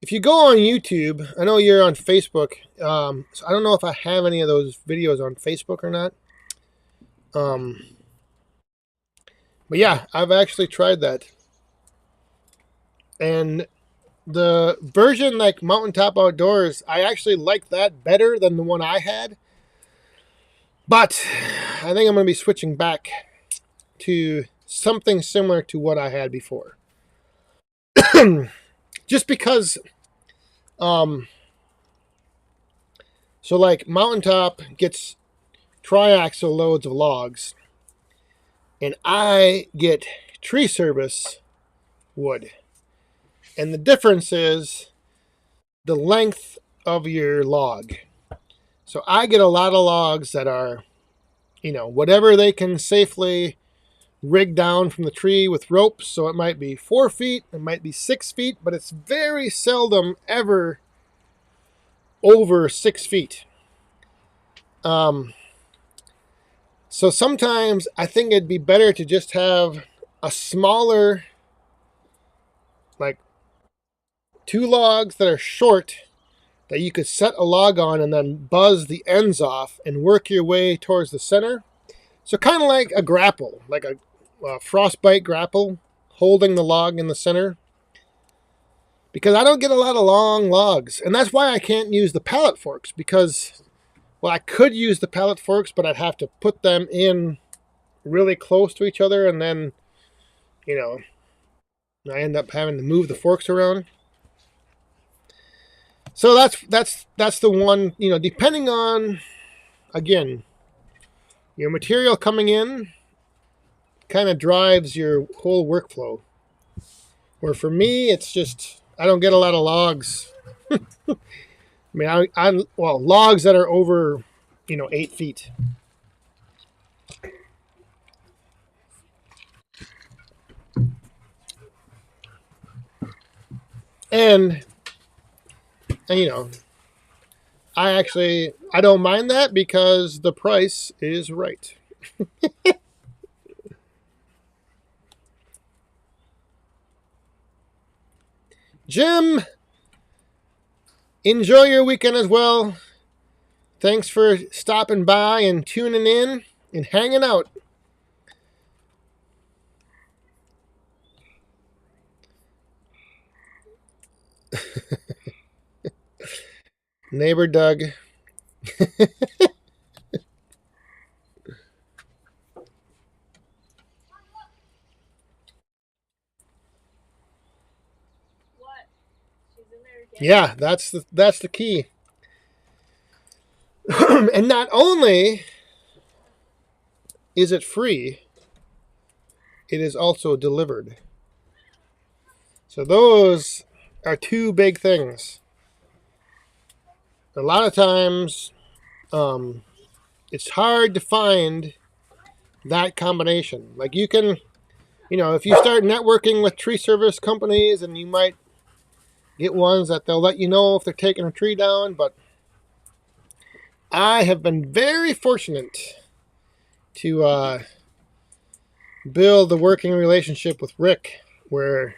If you go on YouTube, I know you're on Facebook, so I don't know if I have any of those videos on Facebook or not. But yeah, I've actually tried that. And the version like Mountaintop Outdoors, I actually like that better than the one I had. But I think I'm going to be switching back to something similar to what I had before. Just because, so like Mountaintop gets triaxle loads of logs, and I get tree service wood. And the difference is the length of your log. So I get a lot of logs that are, whatever they can safely rig down from the tree with ropes. So it might be 4 feet, it might be 6 feet, but it's very seldom ever over 6 feet. So sometimes I think it'd be better to just have a smaller, like 2 logs that are short that you could set a log on and then buzz the ends off and work your way towards the center. So kind of like a grapple, like a frostbite grapple, holding the log in the center. Because I don't get a lot of long logs. And that's why I can't use the pallet forks. Because, well, I could use the pallet forks, but I'd have to put them in really close to each other. And then, I end up having to move the forks around. So that's the one, depending on, again, your material coming in kind of drives your whole workflow. Where for me, it's just, I don't get a lot of logs. I mean, logs that are over, 8 feet. And I don't mind that because the price is right. Jim, enjoy your weekend as well. Thanks for stopping by and tuning in and hanging out. Neighbor Doug. Yeah, that's the key. And not only is it free, it is also delivered. So those are two big things. A lot of times, it's hard to find that combination. Like you can, if you start networking with tree service companies, and you might get ones that they'll let you know if they're taking a tree down, but I have been very fortunate to build a working relationship with Rick, where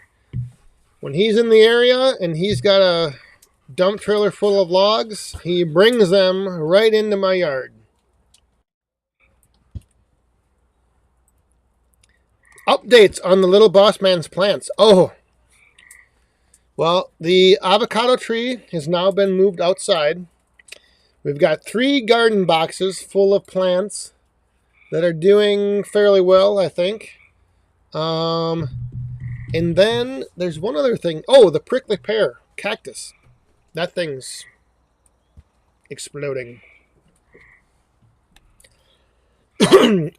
when he's in the area and he's got a dump trailer full of logs, he brings them right into my yard. Updates on the Little Boss Man's plants. Oh, well, the avocado tree has now been moved outside. We've got 3 garden boxes full of plants that are doing fairly well, I think. And then there's one other thing. Oh, the prickly pear cactus. That thing's exploding.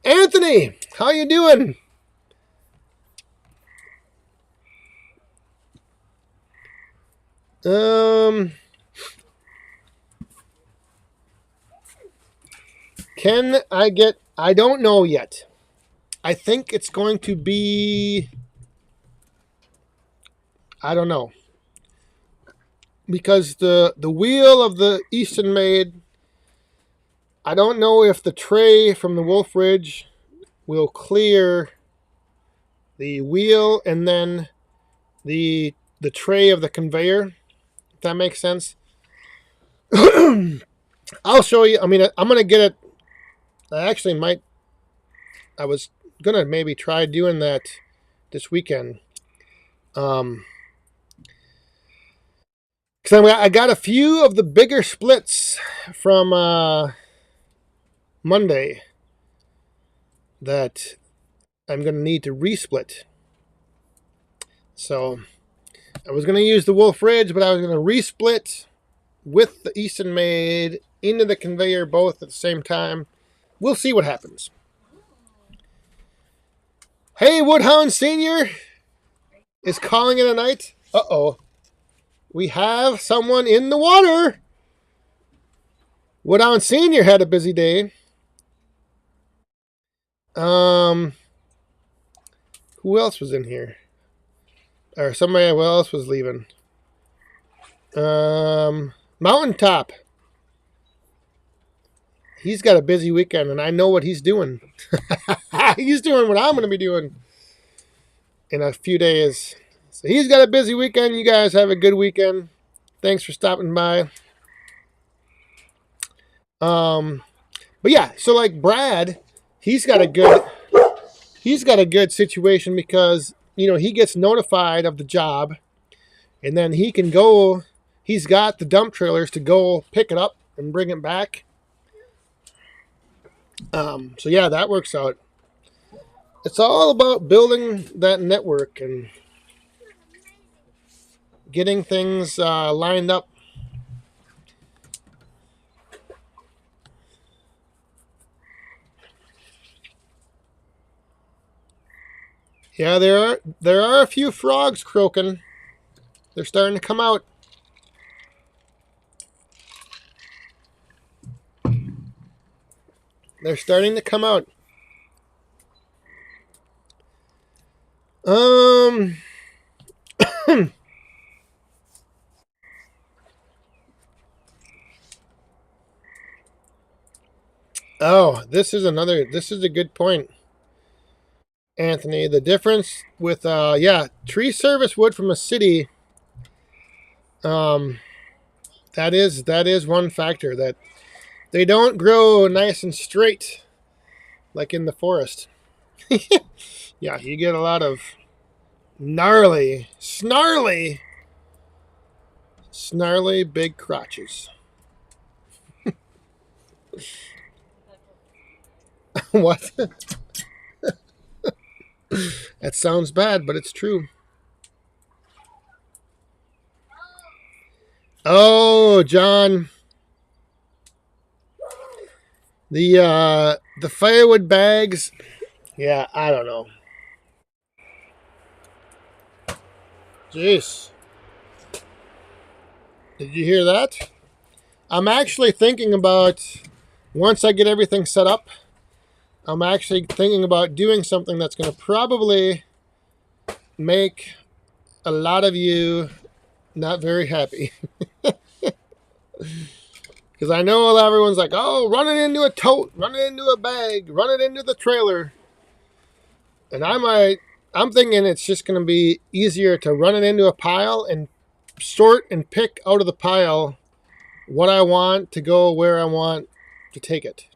Anthony, how you doing? Can I get, I don't know yet. I think it's going to be, I don't know. Because the wheel of the Easton Maid, I don't know if the tray from the Wolf Ridge will clear the wheel and then the tray of the conveyor. If that makes sense. I'll show you. I mean, I'm gonna get it. I actually might. I was gonna maybe try doing that this weekend. Because I got a few of the bigger splits from Monday that I'm gonna need to resplit. So I was gonna use the Wolf Ridge, but I was gonna resplit with the Easton Made into the conveyor both at the same time. We'll see what happens. Hey, Woodhound Senior is calling it a night. Uh-oh. We have someone in the water. Woodhound Senior had a busy day. Who else was in here? Or somebody else was leaving. Mountaintop. He's got a busy weekend, and I know what he's doing. He's doing what I'm going to be doing in a few days. So he's got a busy weekend. You guys have a good weekend. Thanks for stopping by. But yeah, so like Brad, he's got a good situation because, you know, he gets notified of the job, and then he can go. He's got the dump trailers to go pick it up and bring it back. So yeah, that works out. It's all about building that network and getting things lined up. Yeah, there are a few frogs croaking. They're starting to come out. They're starting to come out. Oh, this is a good point, Anthony. The difference with tree service wood from a city, that is one factor, that they don't grow nice and straight like in the forest. Yeah, you get a lot of gnarly big crotches. What? That sounds bad, but it's true. Oh, John. The firewood bags. Yeah, I don't know. Jeez. Did you hear that? I'm actually thinking about, once I get everything set up, I'm actually thinking about doing something that's going to probably make a lot of you not very happy. Because I know everyone's like, oh, run it into a tote, run it into a bag, run it into the trailer. And I'm thinking it's just going to be easier to run it into a pile and sort and pick out of the pile what I want to go where I want to take it.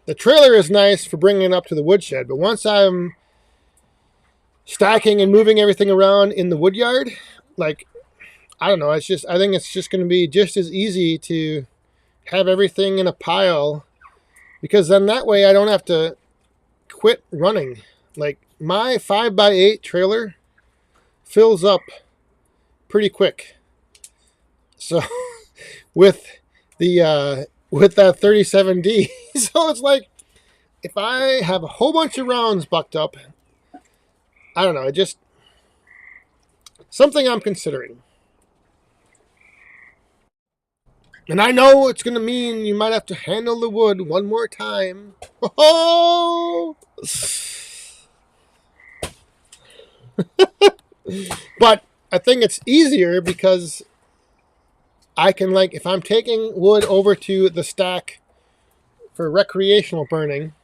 The trailer is nice for bringing it up to the woodshed, but once I'm stacking and moving everything around in the woodyard, like, I don't know, I think it's just going to be just as easy to have everything in a pile, because then that way I don't have to quit running. Like, my 5x8 trailer fills up pretty quick. So with that 37D, so it's like, if I have a whole bunch of rounds bucked up, I don't know, it just something I'm considering. And I know it's going to mean you might have to handle the wood one more time. Oh! But I think it's easier because I can, like, if I'm taking wood over to the stack for recreational burning,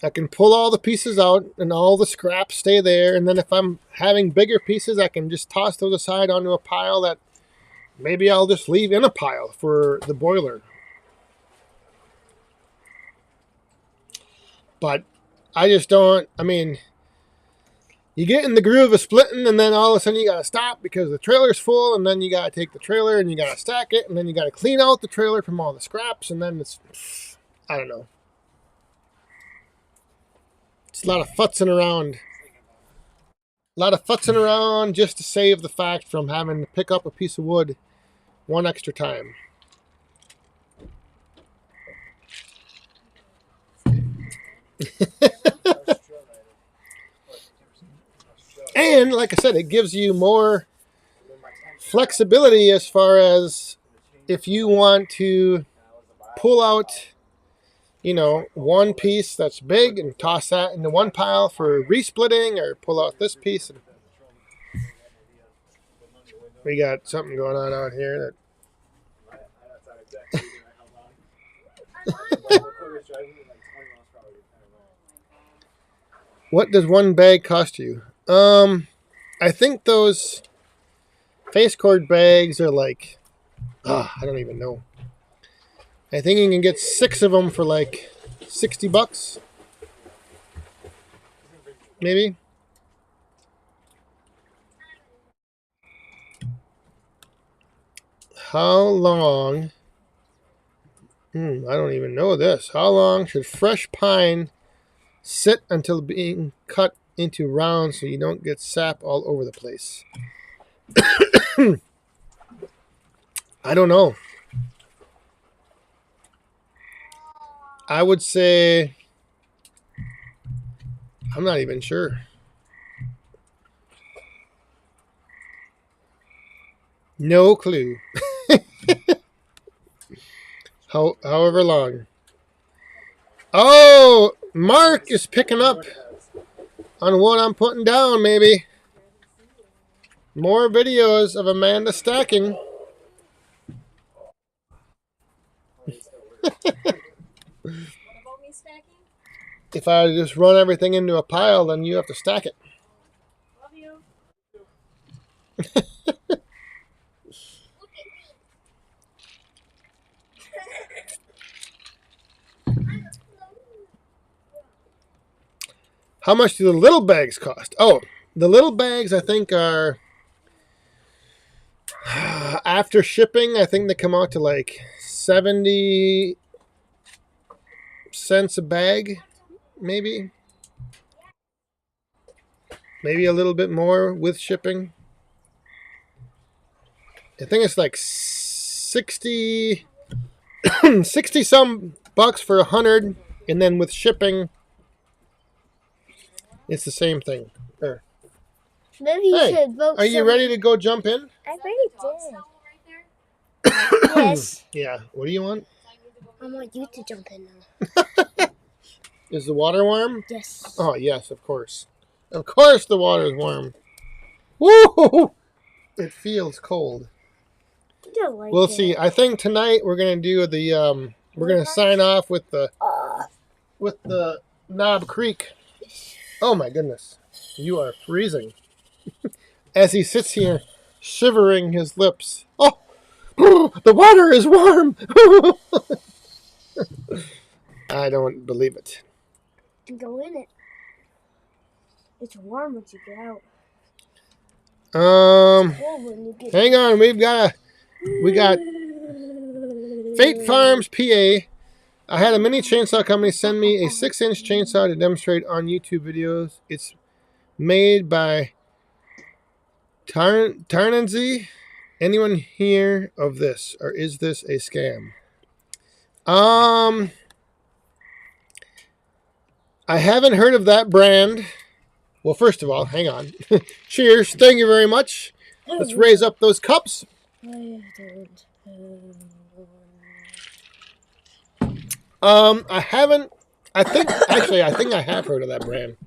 I can pull all the pieces out and all the scraps stay there. And then if I'm having bigger pieces, I can just toss those aside onto a pile that maybe I'll just leave in a pile for the boiler. But I just don't, I mean, you get in the groove of splitting and then all of a sudden you got to stop because the trailer's full, and then you got to take the trailer and you got to stack it, and then you got to clean out the trailer from all the scraps, and then it's, I don't know. It's a lot of futzing around. A lot of futzing around just to save the fact from having to pick up a piece of wood one extra time. And like I said, it gives you more flexibility as far as if you want to pull out, you know, one piece that's big and toss that into one pile for resplitting, or pull out this piece. And we got something going on out here that What does one bag cost you? I think those face cord bags are like, I don't even know. I think you can get 6 of them for like $60, maybe. How long? I don't even know this. How long should fresh pine sit until being cut into rounds so you don't get sap all over the place? I don't know. I would say, I'm not even sure. No clue. However long. Oh, Mark is picking up on what I'm putting down, maybe. More videos of Amanda stacking. What about me stacking? If I just run everything into a pile, then you have to stack it. Love you. How much do the little bags cost? Oh, the little bags I think are, after shipping, I think they come out to like 70 cents a bag, maybe. Maybe a little bit more with shipping. I think it's like 60 some bucks for 100, and then with shipping, it's the same thing. There. Maybe you Hey, should vote. are you ready to go jump in? I already Dog's did. towel right there. Yes. Yeah. What do you want? I need to go I want you to jump in now. Is the water warm? Yes. Oh, yes, of course. Of course the water is warm. Woo! It feels cold. I don't like We'll it. see. I think tonight we're going to do the, we're going to sign off with the Knob Creek. Oh my goodness. You are freezing. As he sits here shivering his lips. Oh, the water is warm. I don't believe it. Go in it. It's warm once you get out. Um, Cold when you get hang on. We got Fate Farms, PA. I had a mini chainsaw company send me a 6-inch chainsaw to demonstrate on YouTube videos. It's made by Tarnanzi. Anyone hear of this, or is this a scam? I haven't heard of that brand. Well, first of all, hang on. Cheers. Thank you very much. Let's raise up those cups. I haven't. I think I have heard of that brand.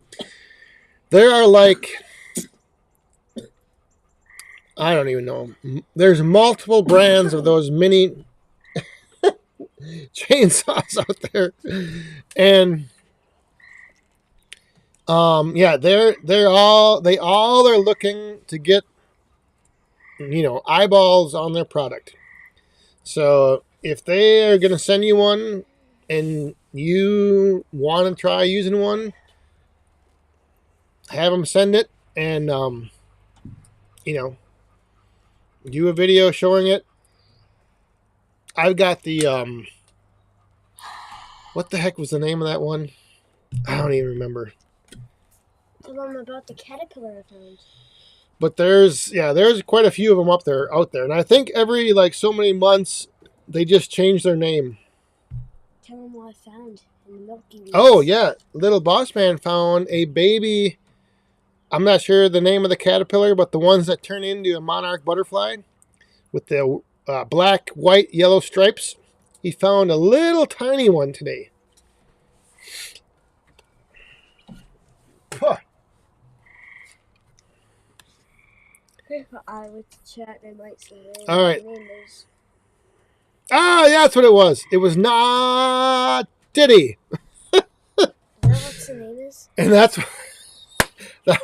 There are like, I don't even know. There's multiple brands of those mini chainsaws out there, and Yeah, they all are looking to get, eyeballs on their product. So if they are going to send you one and you want to try using one, have them send it and, do a video showing it. I've got the, what the heck was the name of that one? I don't even remember. The one about the caterpillar I found. But there's quite a few of them out there. And I think every like so many months they just change their name. Tell them what I found in the Milky Way. Oh yeah, Little Boss Man found a baby. I'm not sure the name of the caterpillar, but the ones that turn into a monarch butterfly with the black, white, yellow stripes. He found a little tiny one today. Huh. If I were to chat, they might say their All right. name is. Ah, yeah, that's what it was. It was not Diddy. Is that what the name is? And that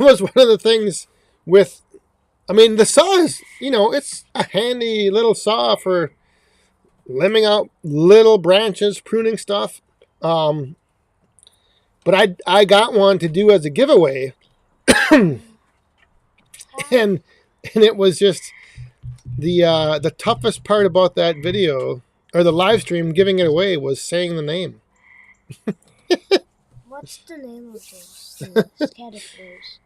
was one of the things with, I mean, the saw is, it's a handy little saw for limbing out little branches, pruning stuff. But I got one to do as a giveaway, and it was just the toughest part about that video or the live stream giving it away was saying the name. What's the name of those things? Caterpillars.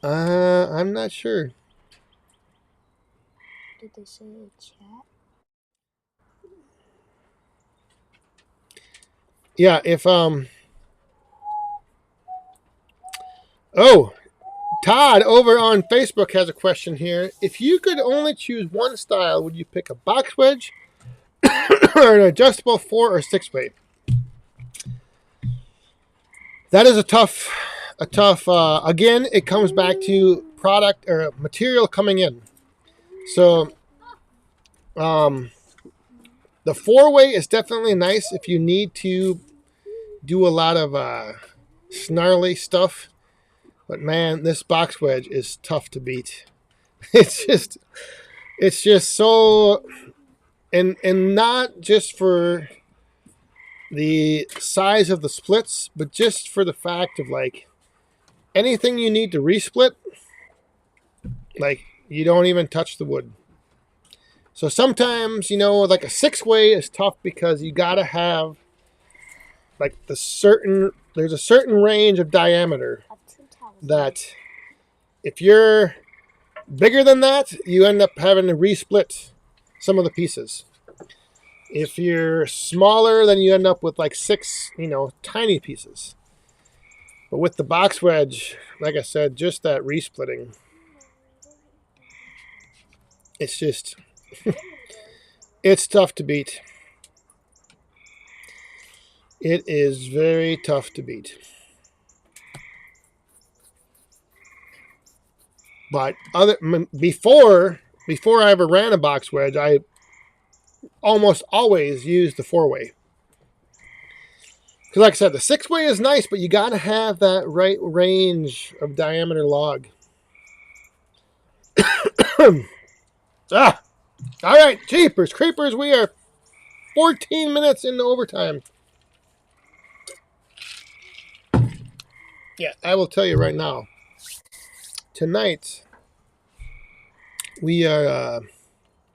I'm not sure. Did they say in chat? Yeah, if oh, Todd over on Facebook has a question here. If you could only choose one style, would you pick a box wedge or an adjustable 4 or 6 way? That is a tough. Again, it comes back to product or material coming in. So, the 4-way is definitely nice if you need to do a lot of snarly stuff. But man, this box wedge is tough to beat. It's just so, and not just for the size of the splits, but just for the fact of like anything you need to resplit, like you don't even touch the wood. So sometimes, like a 6-way is tough because you gotta have like there's a certain range of diameter that if you're bigger than that, you end up having to resplit some of the pieces. If you're smaller, then you end up with like 6, tiny pieces. But with the box wedge, like I said, just that resplitting, it's just, it's tough to beat. It is very tough to beat. But before I ever ran a box wedge, I almost always used the 4-way. Because like I said, the 6-way is nice, but you got to have that right range of diameter log. All right, Jeepers Creepers, we are 14 minutes into overtime. Yeah, I will tell you right now. Tonight, we're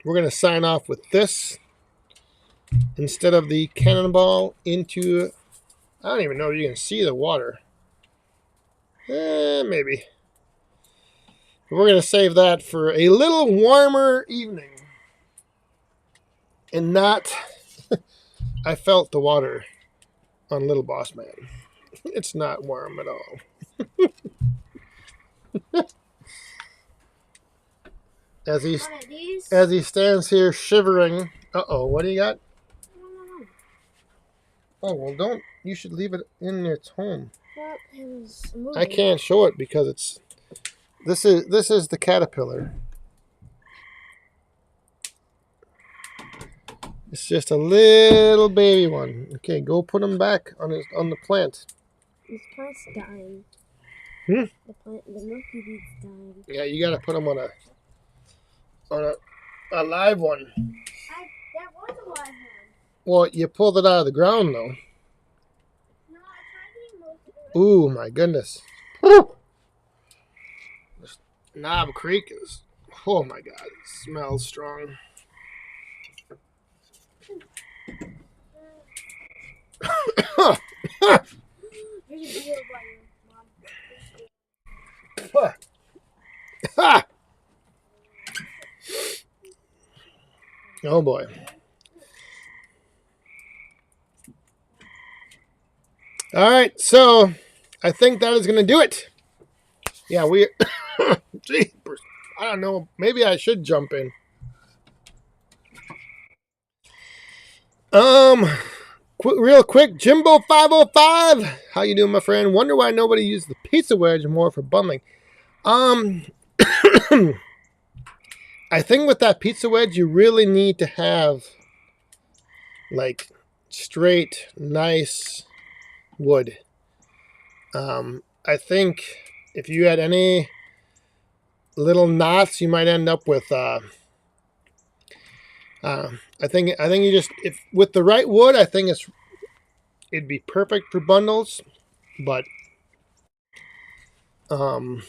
going to sign off with this instead of the cannonball into, I don't even know if you can see the water. Maybe. But we're going to save that for a little warmer evening. And not, I felt the water on Little Boss Man. It's not warm at all. As he stands here shivering. Uh-oh, what do you got? No. Oh, well, you should leave it in its home. Well, it was moving. I can't show it because this is the caterpillar. It's just a little baby one. Okay, go put him back on the plant. This plant's dying. Hmm? The milky beads died. Yeah, you gotta put them on a live one. That was a live one. Well, you pulled it out of the ground though. No, I tried getting most of it. Ooh, my goodness. This Knob Creek is, oh my god, it smells strong. There's a deal by your mom. Oh boy. All right, so I think that is going to do it. Yeah, we. Jeepers. I don't know. Maybe I should jump in. Real quick, Jimbo 505. How you doing, my friend? Wonder why nobody used the pizza wedge more for bundling. I think with that pizza wedge, you really need to have like straight, nice wood. I think if you had any little knots, you might end up with. I think you just, if with the right wood, I think it'd be perfect for bundles, but that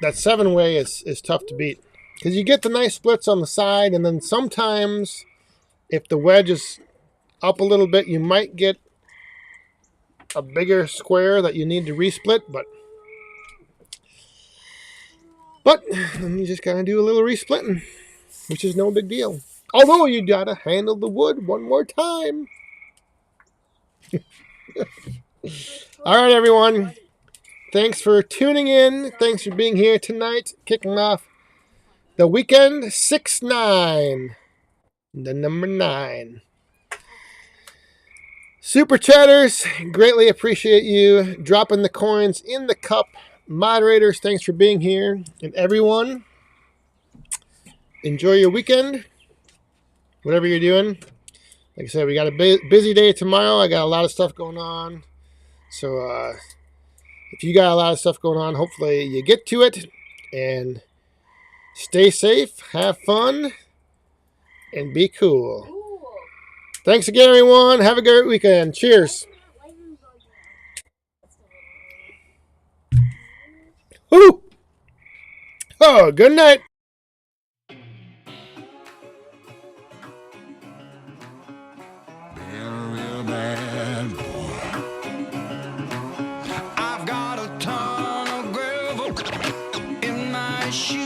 7-way is tough to beat because you get the nice splits on the side, and then sometimes if the wedge is up a little bit, you might get a bigger square that you need to resplit, but you just gotta do a little resplitting, which is no big deal. Although you gotta handle the wood one more time. All right, everyone. Thanks for tuning in. Thanks for being here tonight. Kicking off the weekend 6-9. The number 9. Super chatters, greatly appreciate you dropping the coins in the cup. Moderators, thanks for being here. And everyone, enjoy your weekend. Whatever you're doing. Like I said, we got a busy day tomorrow. I got a lot of stuff going on. So if you got a lot of stuff going on, hopefully you get to it. And stay safe, have fun, and be cool. Thanks again, everyone. Have a great weekend. Cheers. Woo! Oh, good night. Real bad boy. I've got a ton of gravel in my shoe.